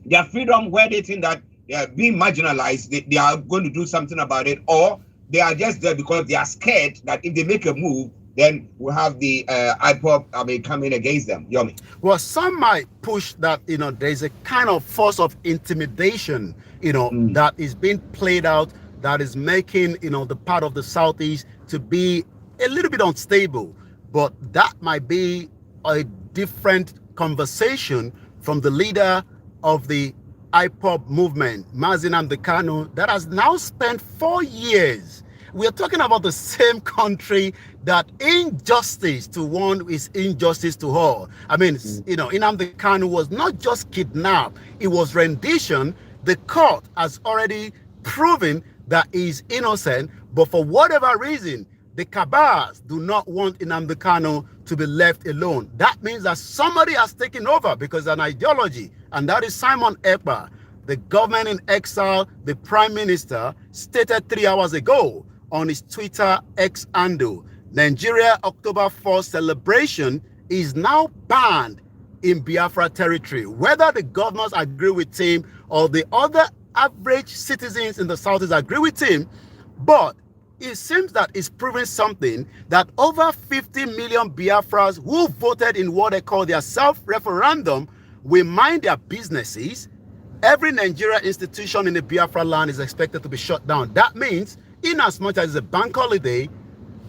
their freedom, where they think that they are being marginalized, they are going to do something about it, or they are just there because they are scared that if they make a move, then we'll have the IPOP coming against them? Yomi. Well, some might push that, there's a kind of force of intimidation, that is being played out, that is making, the part of the Southeast to be a little bit unstable. But that might be a different conversation from the leader of the IPOP movement, Mazi Nnamdi Kanu, that has now spent 4 years. We are talking about the same country that injustice to one is injustice to all. I mean, Nnamdi Kanu was not just kidnapped, it was rendition. The court has already proven that he is innocent, but for whatever reason, the cabals do not want Nnamdi Kanu to be left alone. That means that somebody has taken over because of an ideology, and that is Simon Ekpa. The government in exile, the prime minister, stated 3 hours ago on his Twitter X handle, Nigeria October 4th celebration is now banned in Biafra territory. Whether the governors agree with him or the other average citizens in the Southeast agree with him, but it seems that it's proving something that over 50 million Biafras who voted in what they call their self-referendum will mind their businesses. Every Nigeria institution in the Biafra land is expected to be shut down. That means, in as much as it's a bank holiday,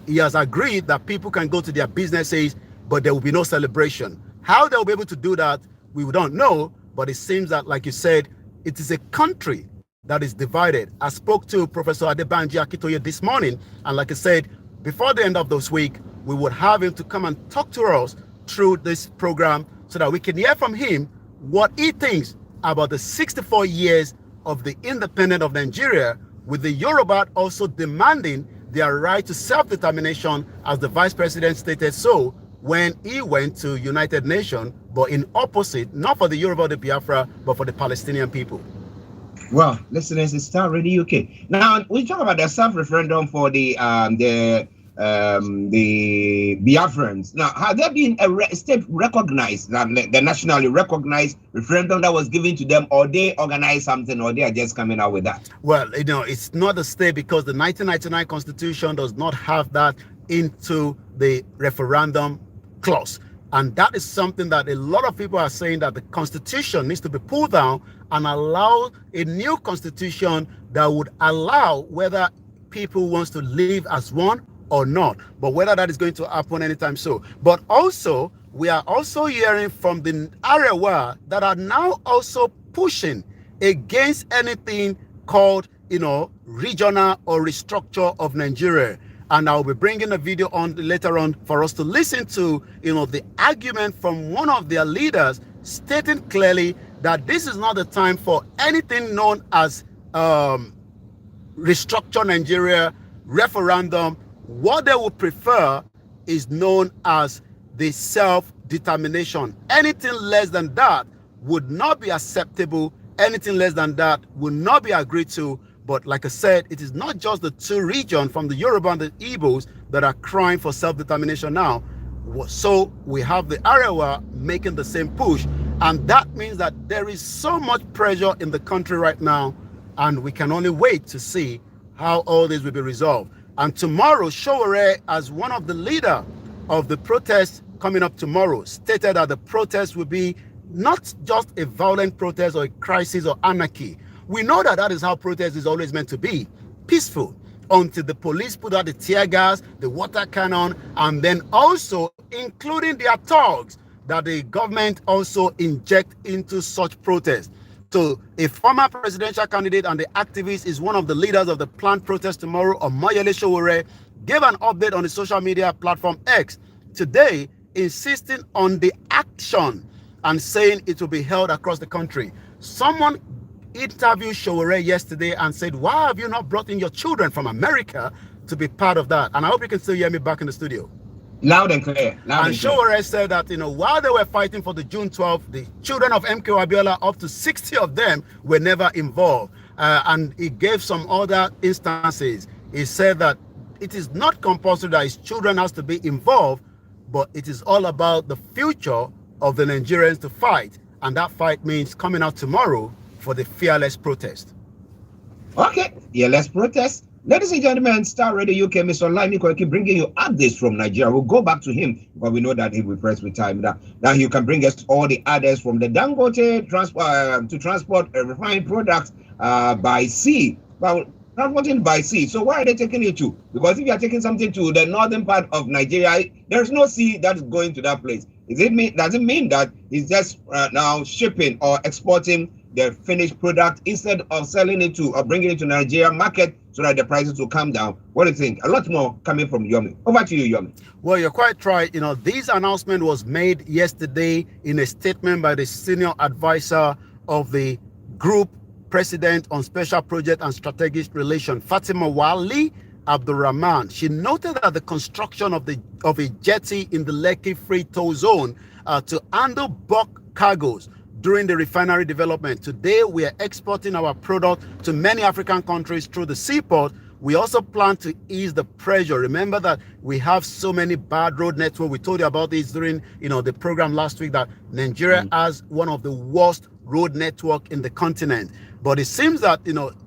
he has agreed that people can go to their businesses, but there will be no celebration. How they'll be able to do that, we don't know, but it seems that, like you said, it is a country that is divided. I spoke to Professor Adebanji Akitoye this morning, and like I said, before the end of this week, we would have him to come and talk to us through this program so that we can hear from him what he thinks about the 64 years of the independence of Nigeria, with the Yoruba also demanding their right to self-determination, as the vice president stated so when he went to United Nations, but in opposite, not for the Yoruba or the Biafra, but for the Palestinian people. Well, listeners, it's Starr Radio UK. Now, we talk about the self-referendum for the Biafrans. Now, have there been a state recognized, the nationally recognized referendum that was given to them, or they organized something, or they are just coming out with that? Well, it's not a state because the 1999 Constitution does not have that into the referendum clause. And that is something that a lot of people are saying, that the Constitution needs to be pulled down and allow a new Constitution that would allow whether people wants to live as one or not, but whether that is going to happen anytime soon. But also, we are also hearing from the Arewa that are now also pushing against anything called, regional or restructure of Nigeria. And I'll be bringing a video on later on for us to listen to, the argument from one of their leaders stating clearly that this is not the time for anything known as restructure Nigeria, referendum. What they would prefer is known as the self-determination. Anything less than that would not be acceptable. Anything less than that would not be agreed to. But like I said, it is not just the two regions from the Yoruba and the Igbos that are crying for self-determination now. So we have the Arewa making the same push, and that means that there is so much pressure in the country right now, and we can only wait to see how all this will be resolved. And tomorrow, Sowore, as one of the leader of the protest coming up tomorrow, stated that the protest will be not just a violent protest or a crisis or anarchy. We know that that is how protest is always meant to be, peaceful, until the police put out the tear gas, the water cannon, and then also including their thugs that the government also inject into such protests. So a former presidential candidate and the activist is one of the leaders of the planned protest tomorrow. Omoyele Sowore gave an update on the social media platform X today, insisting on the action and saying it will be held across the country. Someone interviewed Sowore yesterday and said, why have you not brought in your children from America to be part of that? And I hope you can still hear me back in the studio. Loud and clear. And Sowore said that, while they were fighting for the June 12th, the children of MK Abiola, up to 60 of them were never involved. And he gave some other instances. He said that it is not compulsory that his children has to be involved, but it is all about the future of the Nigerians to fight. And that fight means coming out tomorrow for the fearless protest. Okay, fearless protest. Ladies and gentlemen, Starr Radio UK, Mr. OLAYOMI KOIKI, bringing you updates from Nigeria. We'll go back to him, but we know that he will be pressed with time. Now he can bring us all the others from the Dangote to transport refined products by sea. Well, transporting by sea. So why are they taking it to? Because if you are taking something to the northern part of Nigeria, there's no sea that is going to that place. Does it mean that he's just now shipping or exporting the finished product instead of selling it to or bringing it to Nigeria market so that the prices will come down? What do you think? A lot more coming from Yomi. Over to you, Yomi. Well, you're quite right. This announcement was made yesterday in a statement by the senior advisor of the group president on special project and strategic relations, Fatima Wali Abdurrahman. She noted that the construction of a jetty in the Lekki Free Toll Zone to handle bulk cargoes during the refinery development. Today, we are exporting our product to many African countries through the seaport. We also plan to ease the pressure. Remember that we have so many bad road networks. We told you about this during the program last week, that Nigeria has one of the worst road network in the continent. But it seems that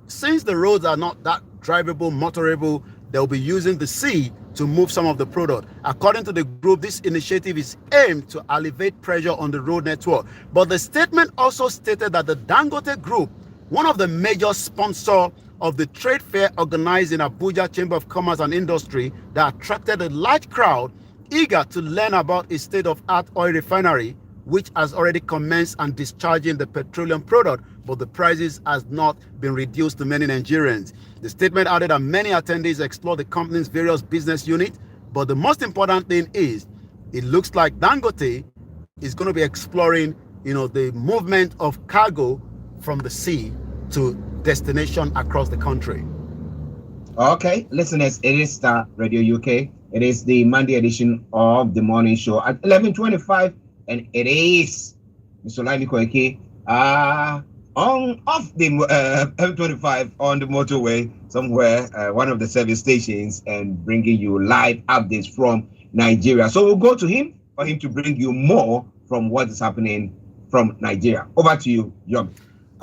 since the roads are not that drivable, motorable, they'll be using the sea to move some of the product. According to the group, this initiative is aimed to alleviate pressure on the road network. But the statement also stated that the Dangote Group, one of the major sponsors of the trade fair organized in Abuja Chamber of Commerce and Industry, that attracted a large crowd eager to learn about a state-of-art oil refinery, which has already commenced and discharging the petroleum product, but the prices has not been reduced to many Nigerians. The statement added that many attendees explore the company's various business units, but the most important thing is, it looks like Dangote is going to be exploring, the movement of cargo from the sea to destination across the country. Okay, listeners, it is Starr Radio UK. It is the Monday edition of the morning show at 11:25, and it is Mr. OLAYOMI KOIKI off the M25 on the motorway somewhere, one of the service stations, and bringing you live updates from Nigeria. So we'll go to him for him to bring you more from what is happening from Nigeria. Over to you, Yomi.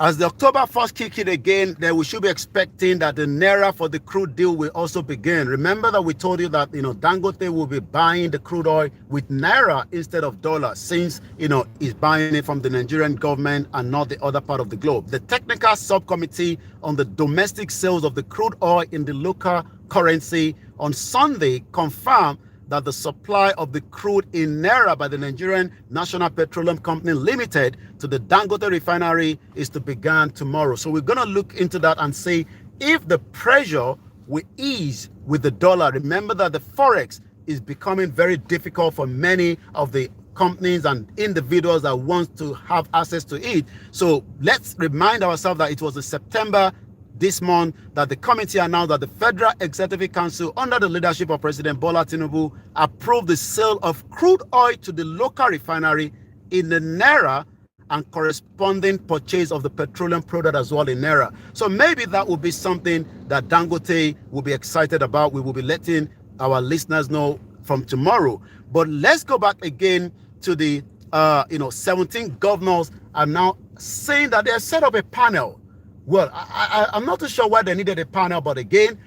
As the October 1st kick in again, then we should be expecting that the Naira for the crude deal will also begin. Remember that we told you that, Dangote will be buying the crude oil with Naira instead of dollars, since, he's buying it from the Nigerian government and not the other part of the globe. The technical subcommittee on the domestic sales of the crude oil in the local currency on Sunday confirmed that the supply of the crude in Naira by the Nigerian National Petroleum Company Limited to the Dangote refinery is to begin tomorrow. So we're going to look into that and see if the pressure will ease with the dollar. Remember that the Forex is becoming very difficult for many of the companies and individuals that want to have access to it. So let's remind ourselves that it was in September this month that the committee announced that the Federal Executive Council, under the leadership of President Bola Tinubu, approved the sale of crude oil to the local refinery in the Naira and corresponding purchase of the petroleum product as well in Naira. So maybe that will be something that Dangote will be excited about. We will be letting our listeners know from tomorrow. But let's go back again to the 17 governors are now saying that they have set up a panel. Well, I'm not too sure why they needed a panel, but again,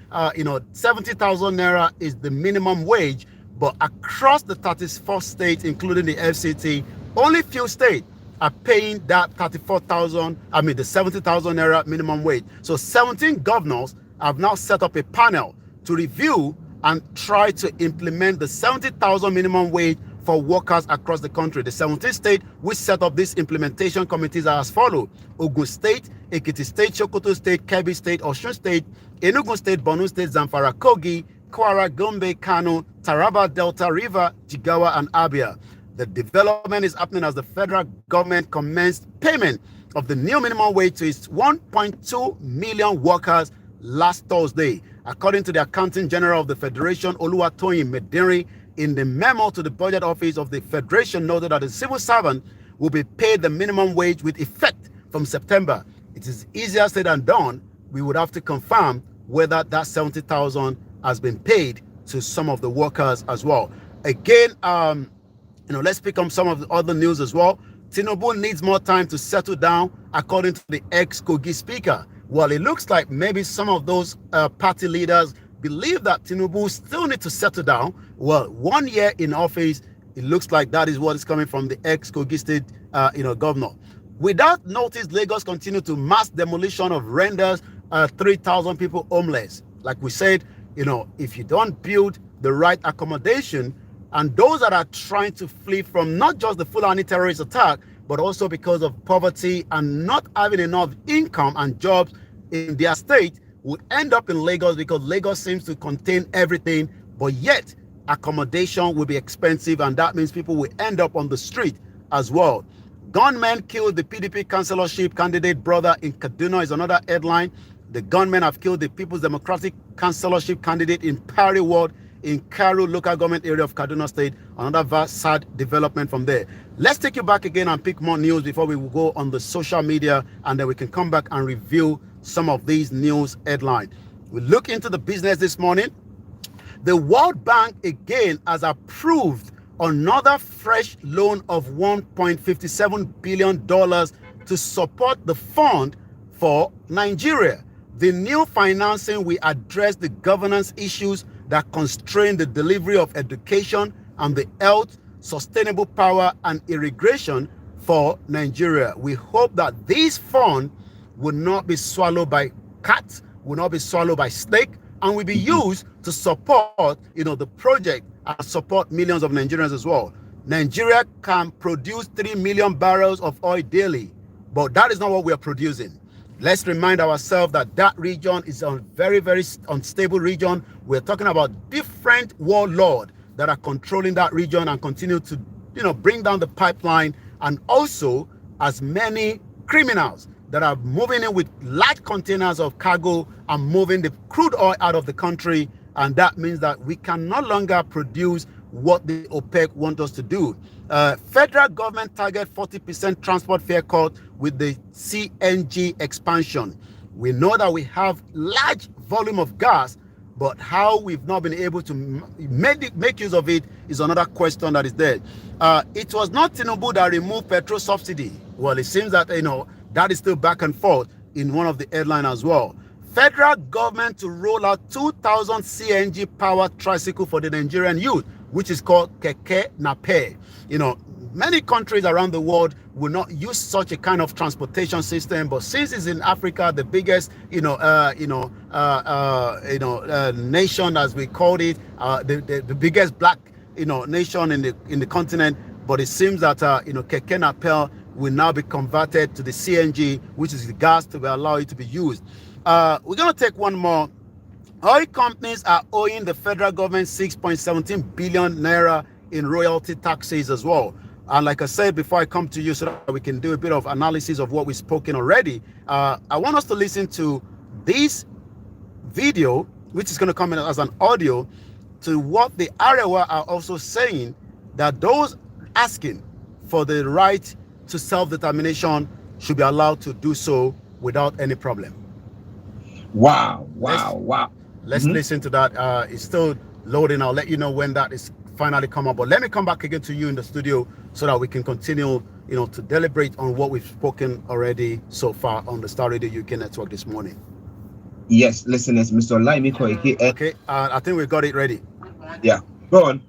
70,000 naira is the minimum wage, but across the 34 states, including the FCT, only few states are paying that the 70,000 naira minimum wage. So 17 governors have now set up a panel to review and try to implement the 70,000 minimum wage for workers across the country. The 17 states which set up these implementation committees are as follows: Ogun State, Ekiti State, Sokoto State, Kebbi State, Osun State, Enugu State, Borno State, Zamfara, Kogi, Kwara, Gombe, Kano, Taraba, Delta, River, Jigawa, and Abia. The development is happening as the federal government commenced payment of the new minimum wage to its 1.2 million workers last Thursday. According to the Accountant General of the Federation, Oluwatoyin Mediri, in the memo to the budget office of the Federation, noted that the civil servant will be paid the minimum wage with effect from September. It is easier said than done. We would have to confirm whether that 70,000 has been paid to some of the workers as well. Again, let's pick up some of the other news as well. Tinubu needs more time to settle down, according to the ex-Kogi speaker. Well, it looks like maybe some of those party leaders believe that Tinubu still need to settle down. Well, 1 year in office, it looks like that is what is coming from the ex-Kogi State, governor. Without notice, Lagos continue to mass demolition of renders 3,000 people homeless. Like we said, if you don't build the right accommodation, and those that are trying to flee from not just the Fulani terrorist attack, but also because of poverty and not having enough income and jobs in their state, would end up in Lagos, because Lagos seems to contain everything, but yet accommodation will be expensive, and that means people will end up on the street as well. Gunmen killed the PDP councillorship candidate brother in Kaduna is another headline. The gunmen have killed the People's Democratic councillorship candidate in Pari Ward in Karu local government area of Kaduna State. Another sad development from there. Let's take you back again and pick more news before we will go on the social media, and then we can come back and review some of these news headlines. We look into the business this morning. The World Bank again has approved another fresh loan of $1.57 billion to support the fund for Nigeria. The new financing will address the governance issues that constrain the delivery of education and the health, sustainable power, and irrigation for Nigeria. We hope that this fund will not be swallowed by cats, will not be swallowed by snake, and will be used to support, the project and support millions of Nigerians as well. Nigeria can produce 3 million barrels of oil daily, but that is not what we are producing. Let's remind ourselves that that region is a very, very unstable region. We're talking about different warlords that are controlling that region and continue to, bring down the pipeline, and also as many criminals that are moving in with large containers of cargo and moving the crude oil out of the country. And that means that we can no longer produce what the OPEC want us to do. Federal government target 40% transport fare cut with the CNG expansion. We know that we have large volume of gas, but how we've not been able to make use of it is another question that is there. It was not Tinubu that removed petrol subsidy. Well, it seems that, that is still back and forth in one of the headlines as well. Federal government to roll out 2,000 CNG powered tricycle for the Nigerian youth, which is called Keke Nape. Many countries around the world will not use such a kind of transportation system, but since it's in Africa, the biggest, nation, as we called it, the biggest black, nation in the continent. But it seems that Keke Nape will now be converted to the CNG, which is the gas to allow it to be used. We're going to take one more. Oil companies are owing the federal government 6.17 billion naira in royalty taxes as well. And like I said, before I come to you so that we can do a bit of analysis of what we've spoken already, I want us to listen to this video, which is going to come in as an audio, to what the Arewa are also saying, that those asking for the right to self-determination should be allowed to do so without any problem. Wow. Let's listen to that. It's still loading. I'll let you know when that is finally come up. But let me come back again to you in the studio so that we can continue, to deliberate on what we've spoken already so far on the Star Radio UK network this morning. Yes, listeners, Mr. OLAYOMI Koiki. Okay, I think we got it ready. Yeah, go on.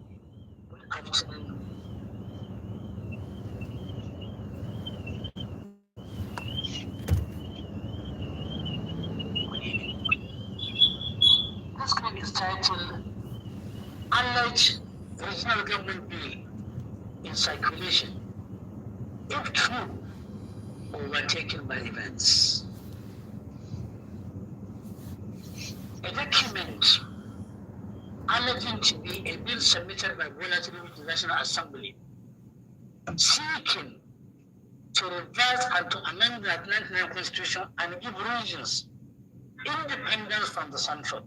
This clip is titled Unlike the Regional Government Bill in Circulation, if true, overtaken by events. A document alleging to be a bill submitted by Bola Tinubu to the National Assembly seeking to revise and to amend the 1999 Constitution and give regions independence from the central.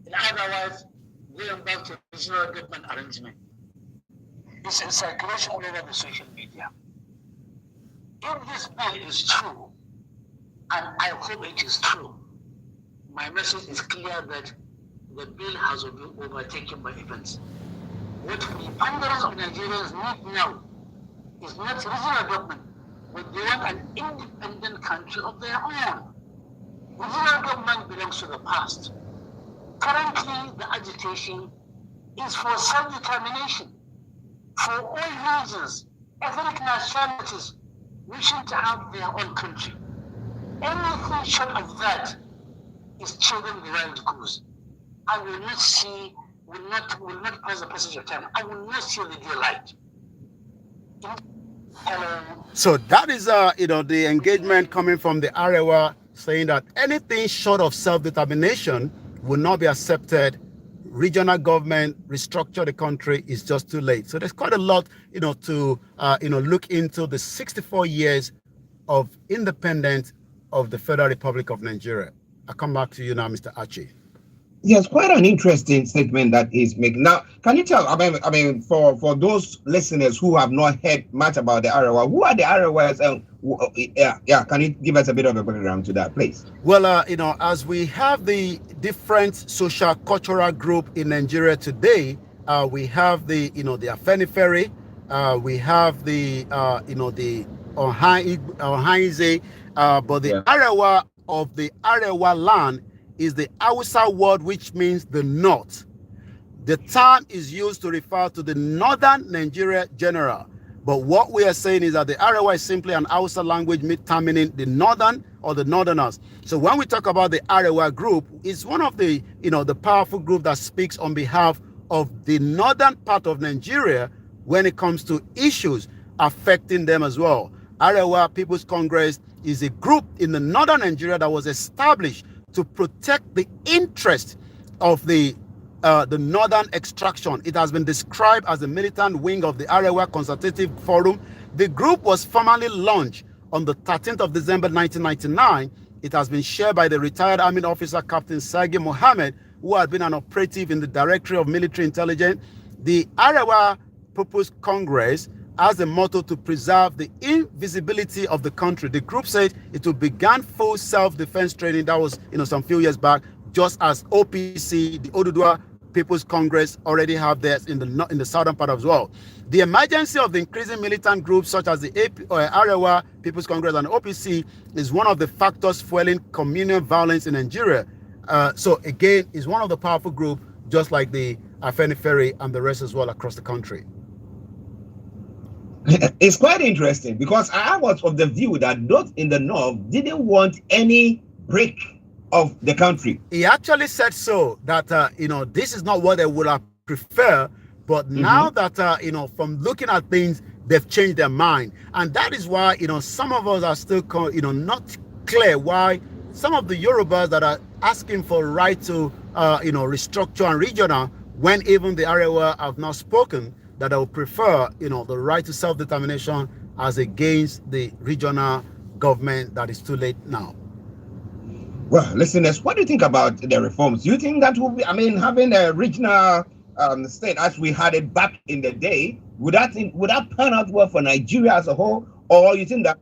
In other words, going back to regional government arrangement. It's in circulation all over the social media. If this bill is true, and I hope it is true, my message is clear that the bill has been overtaken by events. What the hundreds of Nigerians need now is not regional government, but they want an independent country of their own. Regional government belongs to the past. Currently, the agitation is for self-determination, for all regions, ethnic nationalities wishing to have their own country. Anything short of that is children the wild goose. I will not see, will not pass the passage of time. I will not see the daylight. So that is, the engagement coming from the Arewa saying that anything short of self-determination will not be accepted. Regional government restructure the country is just too late. So there's quite a lot, to look into the 64 years of independence of the Federal Republic of Nigeria. I'll come back to you now, Mr. Archie. Yes, quite an interesting statement that he's making. Now, can you tell, I mean, for those listeners who have not heard much about the Arewa, who are the Arewas? Can you give us a bit of a background to that, please? Well, as we have the different social cultural group in Nigeria today, we have the, the Afenifere, we have the, the Ohanize, but the Arewa of the Arewa land is the Hausa word, which means the north. The term is used to refer to the northern Nigeria general. But what we are saying is that the Arewa is simply an Hausa language meaning the northern or the northerners. So when we talk about the Arewa group, it's one of the, the powerful group that speaks on behalf of the northern part of Nigeria when it comes to issues affecting them as well. Arewa People's Congress is a group in the northern Nigeria that was established to protect the interest of the northern extraction. It has been described as the militant wing of the Arewa Consultative Forum. The group was formally launched on the 13th of December 1999. It has been shared by the retired Army officer Captain Sagi Mohammed, who had been an operative in the Directorate of Military Intelligence. The Arewa People's Congress has a motto to preserve the invisibility of the country. The group said it will begin full self-defense training. That was, some few years back, just as OPC, the Oduduwa People's Congress, already have theirs in the southern part as well. The emergency of the increasing militant groups such as the Arewa People's Congress and OPC is one of the factors fueling communal violence in Nigeria. So again, it's one of the powerful groups, just like the Afenifere and the rest as well across the country. It's quite interesting because I was of the view that those in the north didn't want any break of the country. He actually said so, that this is not what they would have preferred, but now that from looking at things, they've changed their mind. And that is why some of us are still not clear why some of the Yorubas that are asking for right to restructure and regional, when even the Arewa have not spoken, that I would prefer, the right to self-determination as against the regional government that is too late now. Well, listeners, what do you think about the reforms? Do you think that will be, having a regional state as we had it back in the day, would that pan out well for Nigeria as a whole? Or you think that,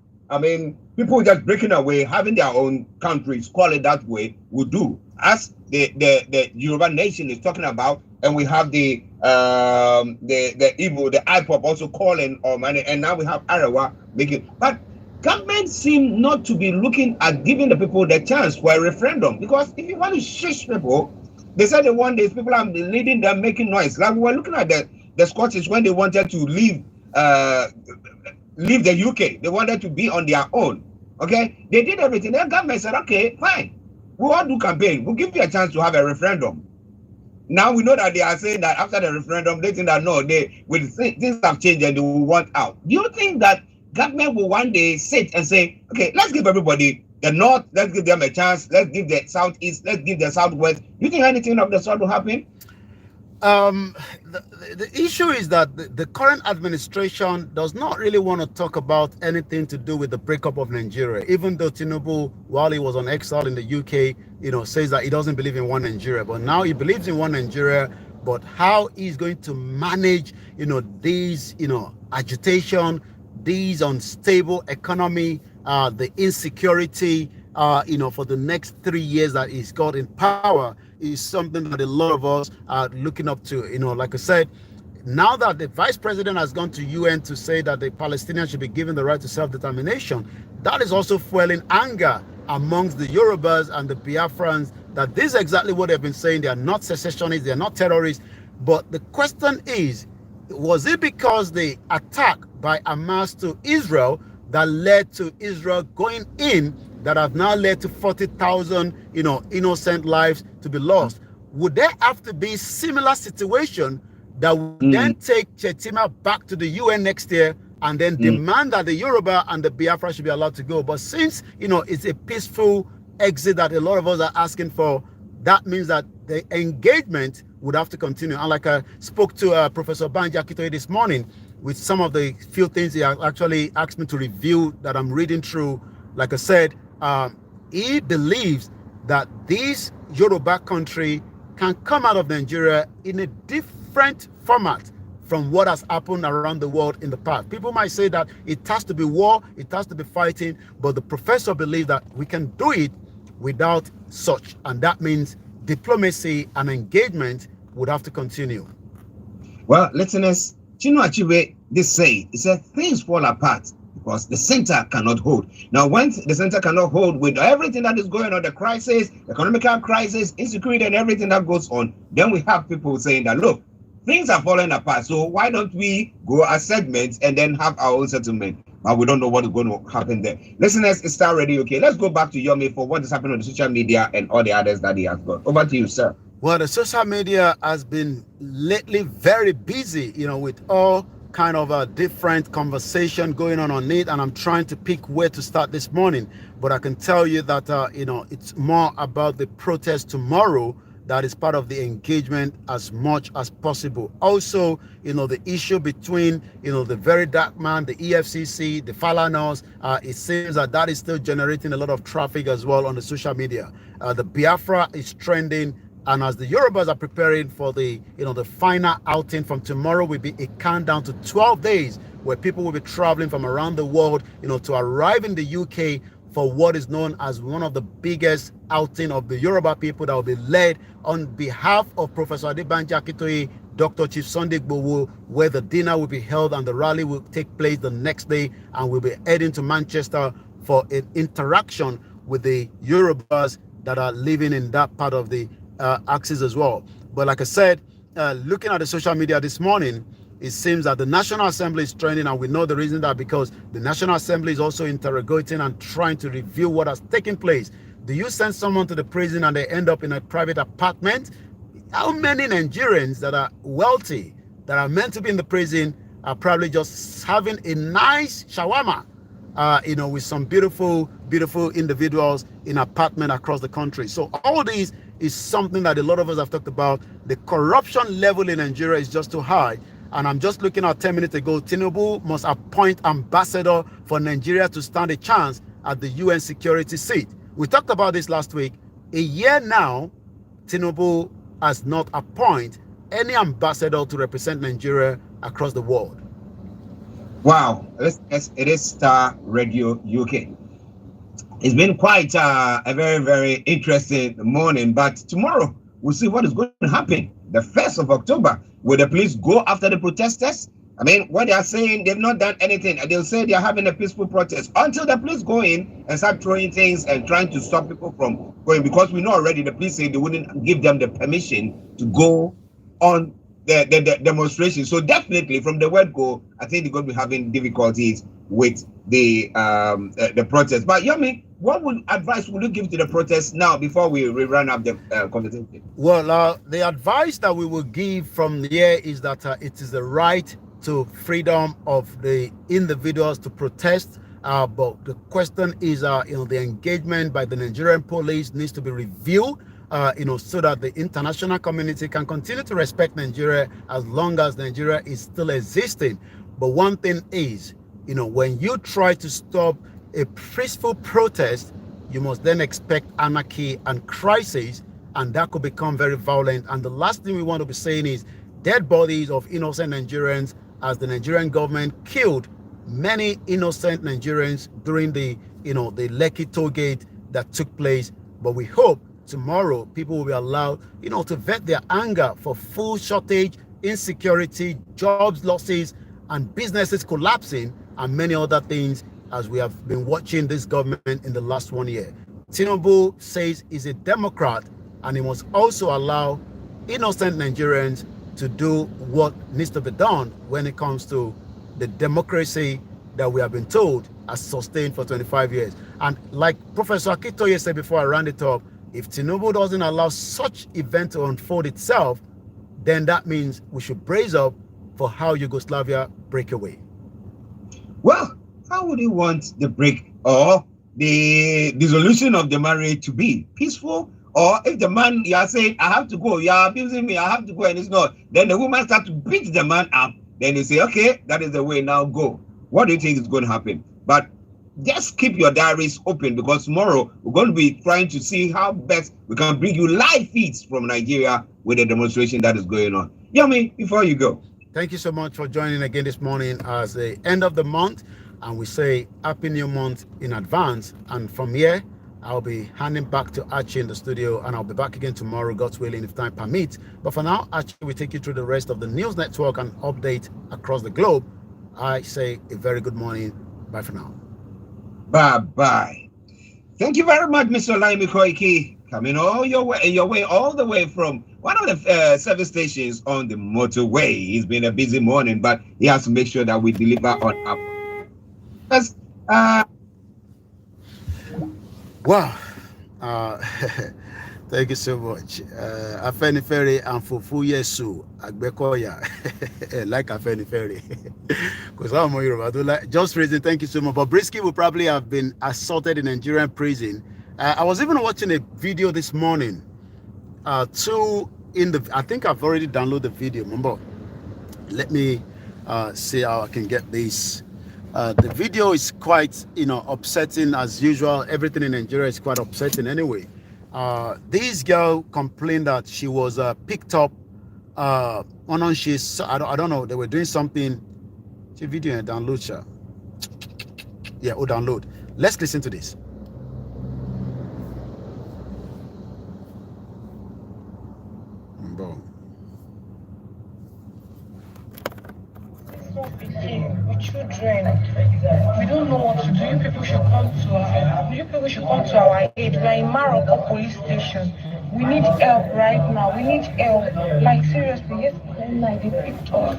people just breaking away, having their own countries, call it that way, would do? As the Yoruba nation is talking about and we have the Igbo, the IPOP also calling on money, and now we have Arewa making. But government seem not to be looking at giving the people the chance for a referendum, because if you want to shush people, they said they want these people are leading them making noise. Like we were looking at the Scottish when they wanted to leave the UK, they wanted to be on their own. Okay, they did everything. The government said, okay, fine, we won't do campaign. We'll give you a chance to have a referendum. Now we know that they are saying that after the referendum, they think that no, they will things have changed and they will want out. Do you think that government will one day sit and say, okay, let's give everybody the North, let's give them a chance, let's give the Southeast, let's give the Southwest? Do you think anything of the sort will happen? The issue is that the current administration does not really want to talk about anything to do with the breakup of Nigeria, even though Tinubu, while he was on exile in the UK, says that he doesn't believe in one Nigeria, but now he believes in one Nigeria. But how he's going to manage, these, agitation, these unstable economy, the insecurity, for the next 3 years that he's got in power, is something that a lot of us are looking up to. Like I said, now that the vice president has gone to UN to say that the Palestinians should be given the right to self-determination, that is also fueling anger amongst the Yorubas and the Biafrans, that this is exactly what they've been saying. They are not secessionists, they are not terrorists. But the question is, was it because the attack by Hamas to Israel that led to Israel going in, that have now led to 40,000, innocent lives to be lost? Would there have to be similar situation that would then take Chetima back to the UN next year and then demand that the Yoruba and the Biafra should be allowed to go? But since, it's a peaceful exit that a lot of us are asking for, that means that the engagement would have to continue. And like I spoke to Professor Banji Akitoye this morning, with some of the few things he actually asked me to review that I'm reading through. Like I said, he believes that this Yoruba country can come out of Nigeria in a different format from what has happened around the world in the past. People might say that it has to be war, it has to be fighting, but the professor believes that we can do it without such, and that means diplomacy and engagement would have to continue. Well, listeners, Chinua Achebe, they say, he said things fall apart because the center cannot hold. Now, when the center cannot hold with everything that is going on, the crisis, economical crisis, insecurity, and everything that goes on, then we have people saying that, look, things are falling apart, so why don't we go as segments and then have our own settlement? But we don't know what is going to happen there. Listeners, it's Starr ready. Okay, let's go back to Yomi for what is happening on the social media and all the others that he has got. Over to you, sir. Well, the social media has been lately very busy, with all kind of a different conversation going on it, and I'm trying to pick where to start this morning. But I can tell you that, it's more about the protest tomorrow that is part of the engagement as much as possible. Also, the issue between, the very dark man, the EFCC, the Falanos, it seems that is still generating a lot of traffic as well on the social media. The Biafra is trending. And as the Yorubas are preparing for the, the final outing from tomorrow, will be a countdown to 12 days where people will be traveling from around the world, to arrive in the UK for what is known as one of the biggest outing of the Yoruba people that will be led on behalf of Professor Adebanji Akitoye, Dr. Chief Sunday Igboho, where the dinner will be held and the rally will take place the next day, and we'll be heading to Manchester for an interaction with the Yorubas that are living in that part of the axis as well. But like I said, looking at the social media this morning, it seems that the National Assembly is trending, and we know the reason that because the National Assembly is also interrogating and trying to review what has taken place. Do you send someone to the prison and they end up in a private apartment? How many Nigerians that are wealthy, that are meant to be in the prison, are probably just having a nice shawarma, with some beautiful individuals in apartment across the country? So all these is something that a lot of us have talked about. The corruption level in Nigeria is just too high. And I'm just looking at 10 minutes ago, Tinubu must appoint ambassador for Nigeria to stand a chance at the UN security seat. We talked about this last week. A year now, Tinubu has not appointed any ambassador to represent Nigeria across the world. Wow, it is Starr Radio UK. It's been quite a very, very interesting morning, but tomorrow we'll see what is going to happen. the 1st of October. Will the police go after the protesters? I mean, what they are saying, they've not done anything. They'll say they're having a peaceful protest until the police go in and start throwing things and trying to stop people from going. Because we know already the police say they wouldn't give them the permission to go on the demonstration. So definitely from the word go, I think they're going to be having difficulties with the protest. But Yomi, what advice would you give to the protest now before we run up the conversation? Well, the advice that we will give from here is that it is the right to freedom of the individuals to protest. But the question is, the engagement by the Nigerian police needs to be reviewed, so that the international community can continue to respect Nigeria as long as Nigeria is still existing. But one thing is, when you try to stop a peaceful protest, you must then expect anarchy and crisis, and that could become very violent. And the last thing we want to be saying is dead bodies of innocent Nigerians, as the Nigerian government killed many innocent Nigerians during the Lekki toll gate that took place. But we hope tomorrow people will be allowed, to vet their anger for food shortage, insecurity, jobs losses, and businesses collapsing, and many other things, as we have been watching this government in the last 1 year. Tinubu says he's a Democrat, and he must also allow innocent Nigerians to do what needs to be done when it comes to the democracy that we have been told has sustained for 25 years. And like Professor Akitoye said before I round it up, if Tinubu doesn't allow such event to unfold itself, then that means we should brace up for how Yugoslavia break away. Well, how would you want the break or the dissolution of the marriage to be? Peaceful? Or if the man, you are saying, I have to go, you are abusing me, I have to go, and it's not, then the woman starts to beat the man up, then you say, okay, that is the way, now go. What do you think is going to happen? But just keep your diaries open, because tomorrow we're going to be trying to see how best we can bring you live feeds from Nigeria with the demonstration that is going on. Yomi, before you go. Thank you so much for joining again this morning as the end of the month, and we say Happy New Month in advance. And from here, I'll be handing back to Archie in the studio, and I'll be back again tomorrow, God's willing, if time permits. But for now, Archie will take you through the rest of the news network and update across the globe. I say a very good morning. Bye for now. Bye-bye. Thank you very much, Mr. OLAYOMI KOIKI, coming all your way all the way from one of the service stations on the motorway. It's been a busy morning, but he has to make sure that we deliver on up. Wow. Thank you so much. Afeni Ferry and Fufu Yesu Agbekoya. Like Afeni Ferry. Because I'm more Yoruba. Like, just reason, thank you so much. But Brisky will probably have been assaulted in Nigerian prison. I was even watching a video this morning. I think I've already downloaded the video. Remember, let me see how I can get this. The video is quite, upsetting as usual. Everything in Nigeria is quite upsetting anyway. This girl complained that she was picked up I don't know, they were doing something. The video download. Yeah, download. Let's listen to this. With children, we don't know what to do. You people should come to our aid. We are in Morocco police station. We need help right now. We need help. Like seriously, yesterday night they picked us.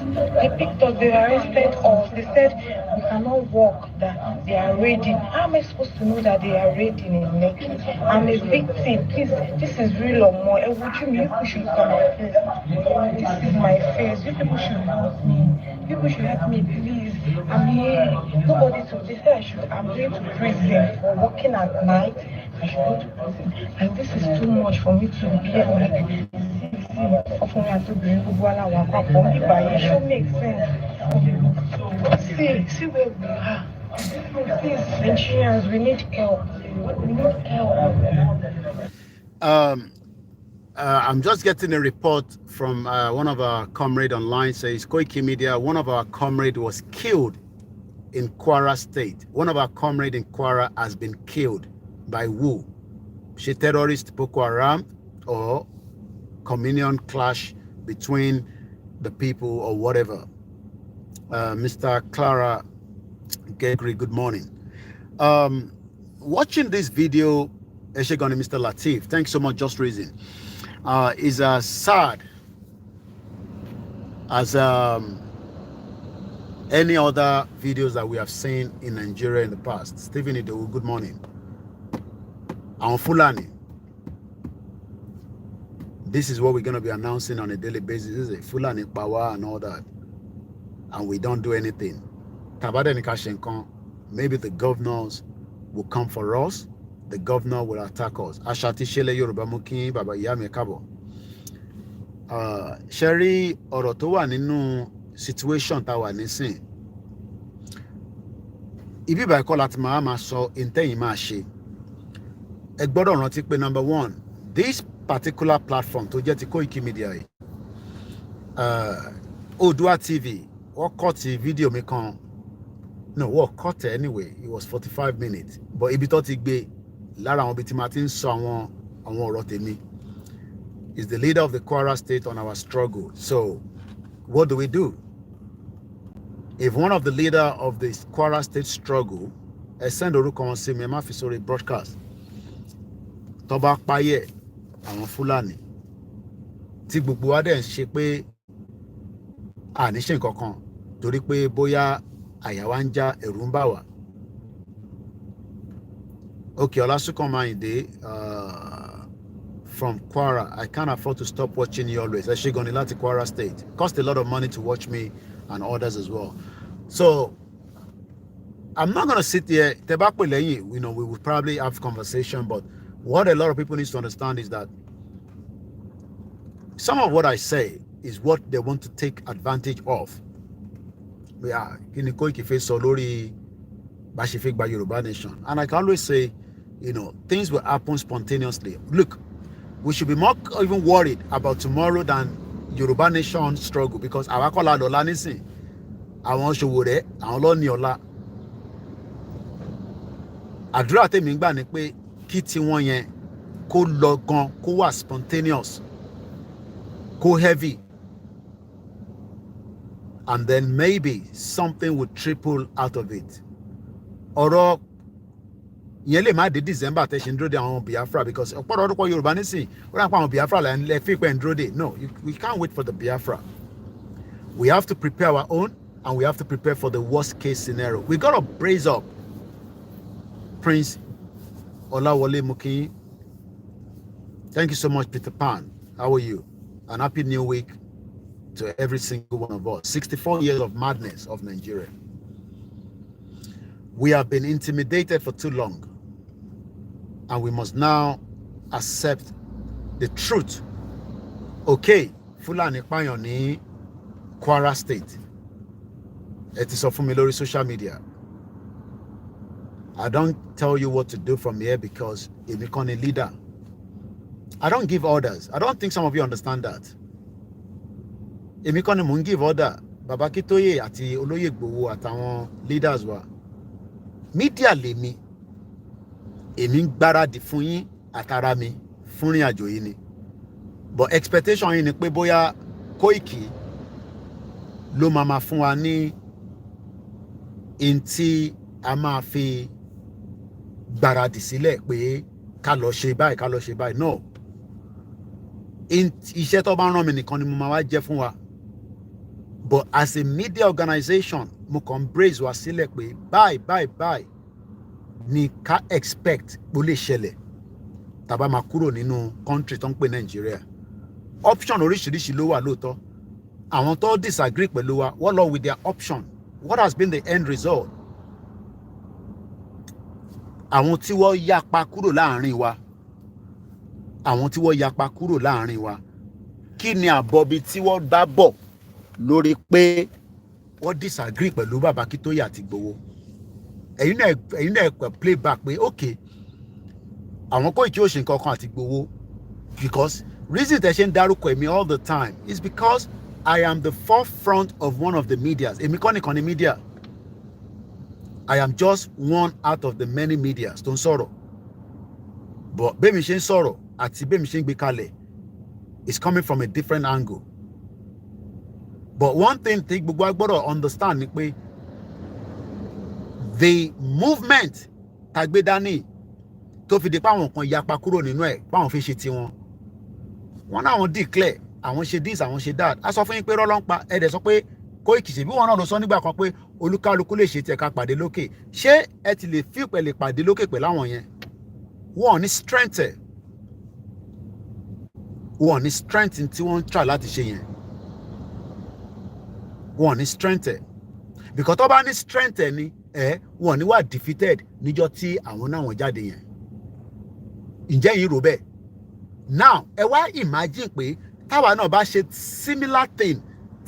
They arrested us. They said we cannot walk, that they are raiding. How am I supposed to know that they are raiding in Lekki? I'm a victim. Please, this is real or more. You people should come and face. This is my face. You people should help me. People should help me, please. I'm here. Nobody told me. I'm going to prison for working at night. I should go to prison. And this is too much for me to bear. It should make sense. See where we are. Please, Nigerians, we need help. We need help. I'm just getting a report from one of our comrades online. Says Koikimedia, one of our comrades was killed in Kwara State. One of our comrades in Kwara has been killed by who? She terrorist Boko Haram or communion clash between the people or whatever. Mr. Clara Gregory, good morning. Watching this video, Eshegoni, Mr. Latif, thanks so much, Just Raising, is as sad as any other videos that we have seen in Nigeria in the past. Stephen Idowu, good morning. And Fulani. This is what we're going to be announcing on a daily basis. This is a Fulani power and all that. And we don't do anything. Maybe the governors will come for us. The governor will attack us. Ashati Shele Yoruba Muki Baba Yame Kabo. Sherry Orotowa nínú situation ta wà nísìn. Ibi báyìí kọ́ láti máa sọ intẹ́yìn máa ṣe. Ẹ gbọ́dọ̀ rántí pé number one, this particular platform tó jẹ́ ti Koikimedia yìí, Odua TV, wọ́n cut video mi kan. No, wọ́n cut it anyway. It was 45 minutes. But ibi tó ti gbé lára àwọn ibi tí ma ti ń sọ àwọn ọ̀rọ̀ tèmi is the leader of the Kwara State on our struggle. So, what do we do? If one of the leader of the Kwara State struggle, send orúkọ wọn sí mi, ẹ má fi sórí broadcast. Tó bá páyẹ̀ àwọn Fúlàní tí gbogbo wa dẹ̀ ń ṣe pé a ní ṣe nǹkan kan torí pé bóyá àyà wa ń já, ẹ̀rù ń bà wá. Okay, Olasukomayinde from Kwara. I can't afford to stop watching you always. Eshegoni láti Kwara State. Cost a lot of money to watch me and others as well. So I'm not gonna sit here. You know, we will probably have conversation, but what a lot of people need to understand is that some of what I say is what they want to take advantage of. Yeah, Koiki face Solori Bashifik by Yoruba Nation. And I can always say, you know, things will happen spontaneously. Look, we should be more even worried about tomorrow than Yoruba Nation struggle, because our call out Olanisi, I want to worry, I want Niola. Àdúrà tèmi gbà ni pé kí tí wọ́n yẹn kó lọ gan, kó wà spontaneous, kó heavy, and then maybe something would triple out of it. Ọ̀rọ̀ yẹn lè má dé December tẹ́ ṣe ń dúró de àwọn Biafra, because ọ̀pọ̀lọpọ̀ ọdún pọ̀ Yorùbá nísìn ó rà pa àwọn Biafra lẹ́ fi pẹ́ ń dúró de. No, we can't wait for the Biafra. We have to prepare our own, and we have to prepare for the worst case scenario. We got to brace up. Prince Olawole Muki, thank you so much, Peter Pan. How are you? And happy new week to every single one of us. 64 years of madness of Nigeria. We have been intimidated for too long, and we must now accept the truth. Okay, Fulani Payan ní Kwara State. It is often on social media. I don't tell you what to do from here because you become a leader. I don't give orders. I don't think some of you understand that. Èmi mo ń give order. Baba Kitoye àti Olóyè Igboho àtàwọn leaders wa. Media lèmi. Èmi ń gbáradì fún yín àtara mi fún ìrìn àjò yìí ni. But expectation yín ni pé bóyá Koiki ló máa fún wa ní ntí a máa fi gbáradì sílẹ̀ pé ká lọ ṣe báyìí. No. Iṣẹ́ tó bá rán mi nìkan ni mo máa wá jẹ́ fún wa. But as a media organization, mo kàn brace wa sílẹ̀ pé báyìí ni ká expect bó lè ṣẹlẹ̀ tá bá máa kúrò nínú country tó ń pè Nigeria. Option oríṣiríṣi ló wà lóòótọ́. Àwọn tó disagree pẹ̀lú wa, what law with their option? What has been the end result? Àwọn tí wọ́n yapa kúrò láàrin wa. Kí ni àbọ̀bí tí wọ́n dá bọ̀ lórí pé wọ́n disagree pẹ̀lú Baba Kitoye àti Igboho? Ẹ̀yin náà play back pé okay, àwọn Koiki ò ṣe nǹkan kan àti Igboho, because reason tẹ́ ṣe ń dárúkọ èmi all the time is because I am the forefront of one of the medias. Èmi kọ́ nìkan ni media. I am just one out of the many medias tó ń sọ̀rọ̀. But bẹ́ẹ̀ mi ṣe ń sọ̀rọ̀ àti bẹ́ẹ̀ mi ṣe ń gbé kalẹ̀ is coming from a different angle. But one thing gbogbo wa gbọ́dọ̀ understand ni pé the movement tàgbé dání tó fi di pé àwọn kan yapa kúrò nínú ẹ̀ páwọn fi ṣe tiwọn. Wọ́n náà wọ́n declare àwọn ṣe this àwọn ṣe that. A sọ fún yín pé rọ́lọ́ ń pa ẹ̀dẹ̀ sọ pé Koiki ṣe bí wọn náà lọ sọ nígbà kan pé olúkálukú lè ṣe tiẹ̀ ká pàdé lókè. Ṣé ẹ ti lè fi pẹ̀lẹ́ pàdé lókè pẹ̀lú àwọn yẹn? Wọ́n ní strength ẹ̀. Wọ́n ní strength tí wọ́n ń try láti ṣe yẹn. Wọ́n ní strength ẹ̀. Because tó bá ní strength ẹ̀ ni wọ́n ní wà defeated níjọ́ tí àwọn náà wọ́n jáde yẹn. Ǹjẹ́ yìí rò bẹ́ẹ̀? Now ẹ wá imagine pé táwa náà bá ṣe similar thing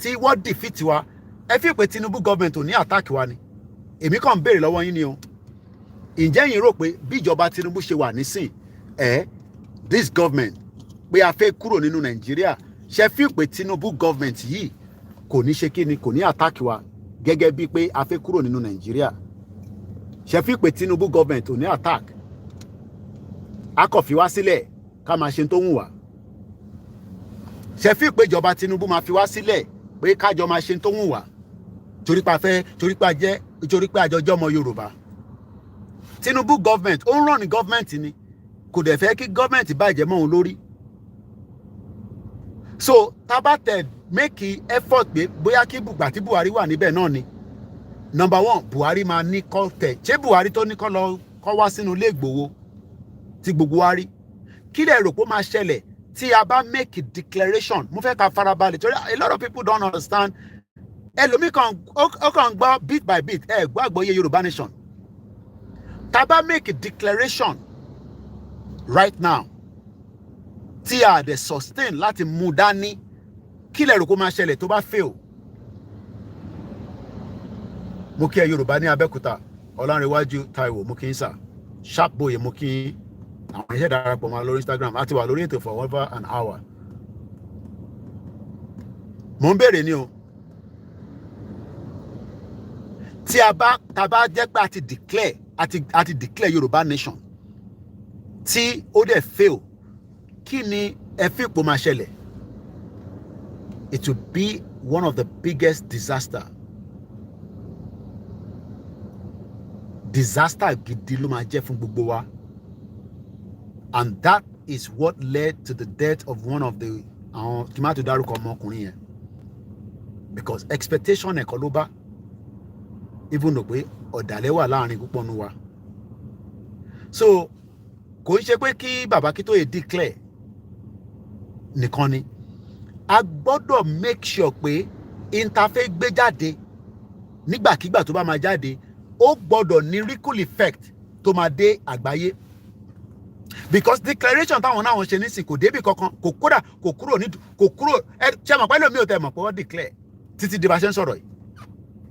tí wọ́n defeat wa, ẹ fi pé Tinubu government ò ní attack wa ni. Èmi kàn ń béèrè lọ́wọ́ yín ni o. Ǹjẹ́ yìí rò pé bí ìjọba Tinubu ṣe wà nísìn this government pé a fẹ́ kúrò nínú Nàìjíríà, ṣe fi pé Tinubu government yìí kò ní ṣe kí ni, kò ní attack wa gẹ́gẹ́ bí pé a fẹ́ kúrò nínú Nàìjíríà? Ṣe fi pé Tinubu government ò ní attack? A kò fi wá sílẹ̀ ká máa ṣe tó wù wá. Ṣe fi pé ìjọba Tinubu máa fi wá sílẹ̀ pé kájọ máa ṣe tó wù wá torí pé àjọjọ́ ọmọ Yorùbá. Tinubu government ó ń ràn ní government ni, kò dẹ̀ fẹ́ kí government bàjẹ́ mọ́ òun lórí. So tabatẹ make effort pé bóyá kí bùgbà tí Buhari wà níbẹ̀ náà ni. Number one, Buhari máa ní kọ́ tẹ̀. Ṣé Buhari tó ní kọ́ wá sínú ilé Ìgbòho tí gbogbo wa rí? Kí lẹ rò pé ó máa ṣẹlẹ̀ tí a bá make a declaration? Mo fẹ́ ká farabalẹ̀ torí a lot of people don't understand. Ẹlòmíì kan ó kàn gbọ́ bit by bit gbọ́ àgbọ́yé Yorùbá nation. Tá bá make a declaration right now tí a dẹ̀ sustain láti mú dání, kí lẹ rò pé ó máa ṣẹlẹ̀ tó bá fail? Mo kí ẹ Yorùbá ní Abẹ́òkúta, Ọlánrewájú Táíwò, mo kí ń sà, Sharp Boy, mo kí àwọn iṣẹ́ darapọ̀ mọ́ lórí Instagram, àti wà lórí ètò for over an hour. Mo ń béèrè ni o. Tí tá bá jẹ́ pé a ti declare Yorùbá nation tí ó dẹ̀ fail, kí ni ẹ fi ipò máa ṣẹlẹ̀? It will be one of the biggest disaster gidi ló máa jẹ́ fún gbogbo wa. And that is what led to the death of one of the kí má tó dárúkọ ọmọkùnrin yẹn, because expectation ẹ̀kọ́ ló bá, even though pé ọ̀dàlẹ̀ wà láàrin púpọ̀ nu wa. So kò ń ṣe pé kí bàbá Akíntóyè declare nìkan ni, a gbọ́dọ̀ make sure pé interfaith gbé jáde nígbàkigbà tó bá máa jáde, ó gbọ́dọ̀ ní ripple effect tó máa dé àgbáyé. Because declaration táwọn náà wọ́n ṣe nísìn kò débi kankan, kò kúrò ṣe mọ̀ pé ẹlòmíì ò tẹ̀ mọ̀ pé wọ́n declare títí di bá ṣe ń sọ̀rọ̀ yìí.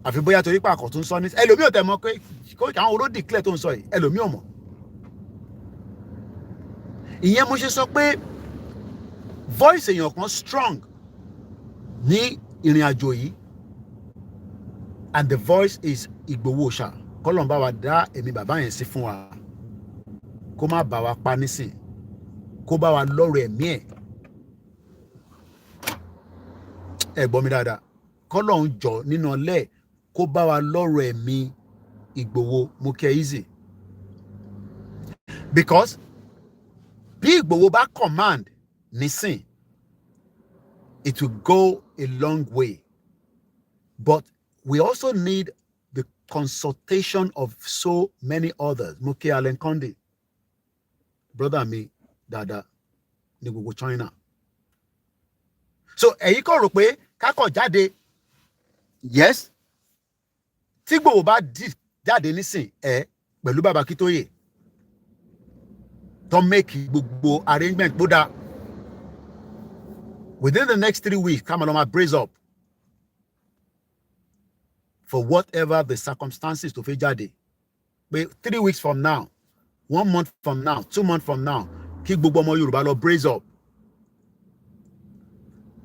Àfi bóyá torí pé àkọ́tún sọ ní ẹlòmíì ò tẹ̀ mọ̀ pé àwọn olóò declare tó ń sọ yìí, ẹlòmíì ò mọ̀. Ìyẹn mo ṣe sọ pé voice èèyàn kan strong ní ìrìn àjò yìí, and the voice is Ìgbòho Òòṣà. Kọ́lọ́n bá wa dá èmi bàbá yẹn sí fún wa, kó má bá wa pa nísìn, kó bá wa lọ́rọ̀ ẹ̀mí ẹ̀. Ẹ gbọ́ mi dáadáa, kọ́lọ́n jọ nínú ọlẹ́ kó bá wa lọ́rọ̀ ẹ̀mí Ìgbòho. Mo kẹ́ easy because bí Ìgbòho bá command nísìn, it will go a long way, but we also need the consultation of so many others. Mo kí Allen Conde, brother mi dada ní gbogbo China. So èyí kò rò pé kákọ̀ jáde, yes, tí Ìgbòho bá jáde nísìn pẹ̀lú bàbá Akíntóyè tó make gbogbo arrangement bódà within the next 3 weeks, come along, brace up for whatever the circumstances to fi jáde. But 3 weeks from now, 1 month from now, 2 months from now, kí gbogbo ọmọ Yorùbá lọ brace up.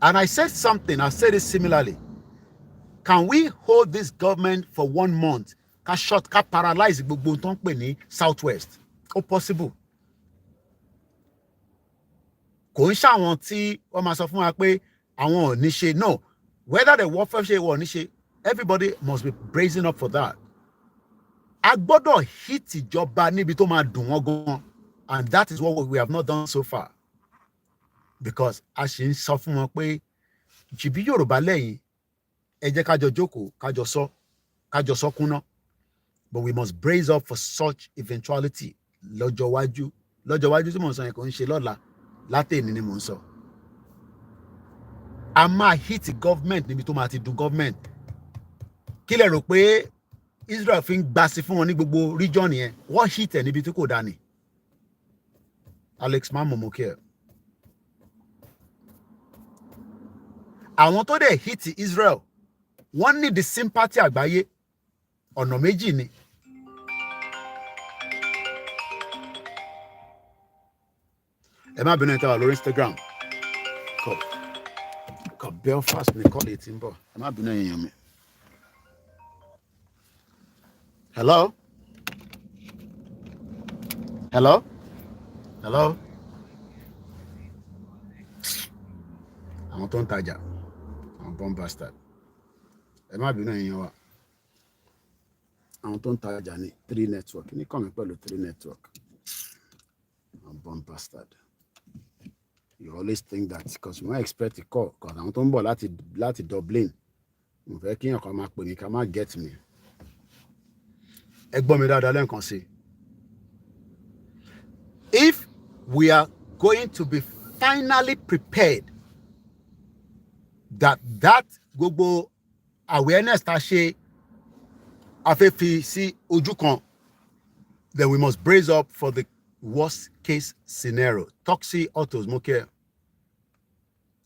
And I said something, I said it similarly. Can we hold this government for 1 month? Ká paralyze gbogbo tó ń pè ní Southwest? Ó possible. Kò ń ṣàwọn tí wọ́n máa sọ fún wa pé àwọn ò ní ṣe, no. whether the warfare ṣe wọ̀ ní ṣe, everybody must be brazen up for that. A gbọ́dọ̀ hit ìjọba níbi tó máa dùn wọ́n gan, and that is what we have not done so far, because a ṣì ń sọ fún wọn pé jìbí Yorùbá lẹ́yìn, ẹ jẹ́ kájọ jókòó kájọ sọ kúnná, but we must brace up for such eventuality lọ́jọ́ wájú tí mò ń sọ yẹn kò ń ṣe lọ́la, látẹ̀ni ni mò ń sọ. A máa hit government níbi tó máa ti dùn government. Kí lẹ rò pé Israel fi ń gbasi fún wọn ní gbogbo region yẹn? Wọ́n hit ẹ̀ níbi tí kò dání. Alex Mamomokye. Àwọn tó dẹ̀ hit Israel, wọ́n ní the sympathy àgbáyé. Ọ̀nà méjì ni. Ẹ má bínú ìta wà lórí Instagram. Kọ Belfast ní kọ́lé tí ń bọ̀. Ẹ má bínú èèyàn mi. Hello? Hello? Hello? Àwọn tó ń tajà. Àwọn bomb bastard. Ẹ má bínú èèyàn wa. Àwọn tó ń tajà ní 3 network. Ní kàn mí pẹ̀lú 3 network. Àwọn bomb bastard. You always think that because you might expect a call, because àwọn tó ń bọ̀ láti Dublin. Mo fẹ́ kí èèyàn kan máa pè mí ká má get me. Ẹ gbọ́ mi dáadáa lẹ́ẹ̀kan sí. If we are going to be finally prepared that gbogbo awareness ta ṣe afẹ́fi sí ojú kan, then we must brace up for the worst case scenario. Toxic autos, Moke.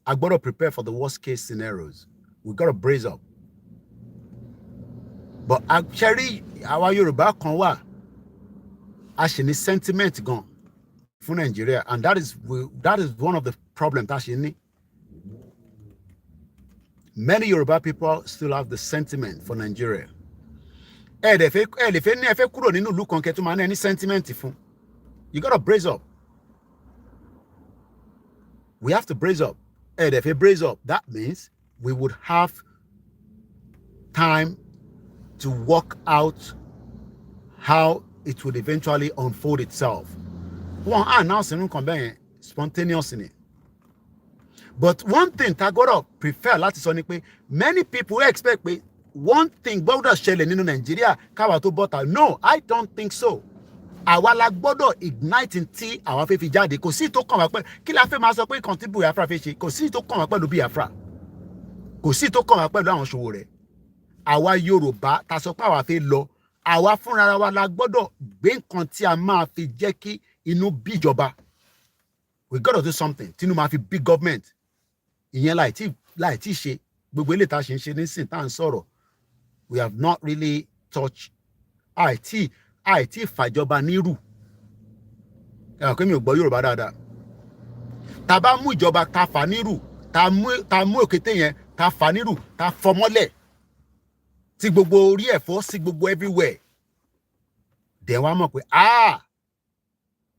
I gotta prepare for the worst case scenarios. We gotta brace up. But actually, our Yoruba kan wà, a ṣì ní sentiment gan fún Nigeria, and that is one of the problems that she ní. Many Yoruba people still have the sentiment for Nigeria. Ẹ lè fẹ́ ní ẹ fẹ́ kúrò nínú ìlú kan kẹ́ tó máa ní any sentiment fún. You gotta brace up. We have to brace up. And if we brace up, that means we would have time to work out how it would eventually unfold itself. One announcing spontaneous in it. But one thing I gotta prefer láti sọ ni pé many people expect pé one thing gbọ́dọ̀ ṣẹlẹ̀ nínú Nigeria káwa tó bọ́ta. No, I don't think so. Àwa la gbọ́dọ̀ ignite tí àwa fẹ́ fi jáde. Kò sí tó kàn wá pẹ́ kí la fẹ́ máa sọ pé kan tí Biafra fẹ́ ṣe. Kò sí tó kàn wá pẹ̀lú Biafra. Kò sí tó kàn wá pẹ̀lú àwọn ṣòwò rẹ̀. Àwa Yorùbá ta sọ pé àwa fẹ́ lọ. Àwa fúnra wa la gbọ́dọ̀ gbé nǹkan tí a máa fi jẹ́ kí inú bí ìjọba. We gotta do something. Tínú máa fi big government. Ìyẹn láì tí ṣe. Gbogbo ilé ta ṣe ń ṣe nísìn tá à ń sọ̀rọ̀. We have not really touched àìtí fàjọba nírù. Ẹ̀rọ kí mi ò gbọ́ Yorùbá dáadáa. Ta bá mú ìjọba ta fà nírù, ta mú òkété yẹn, ta fà nírù, ta fọmọ́lẹ̀. Tí gbogbo orí ẹ̀fọ́ sí gbogbo everywhere. Then wá mọ̀ pé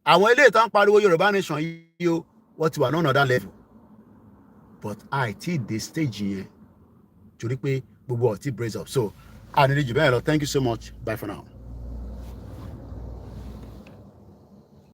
àwọn ilé ìtàn pariwo Yorùbá nation yìí o, wọ́n ti wà ní another level. But àìtí dé stage yẹn. Torí pé gbogbo ọ̀tí brace up. So, I need you. Thank you so much. Bye for now.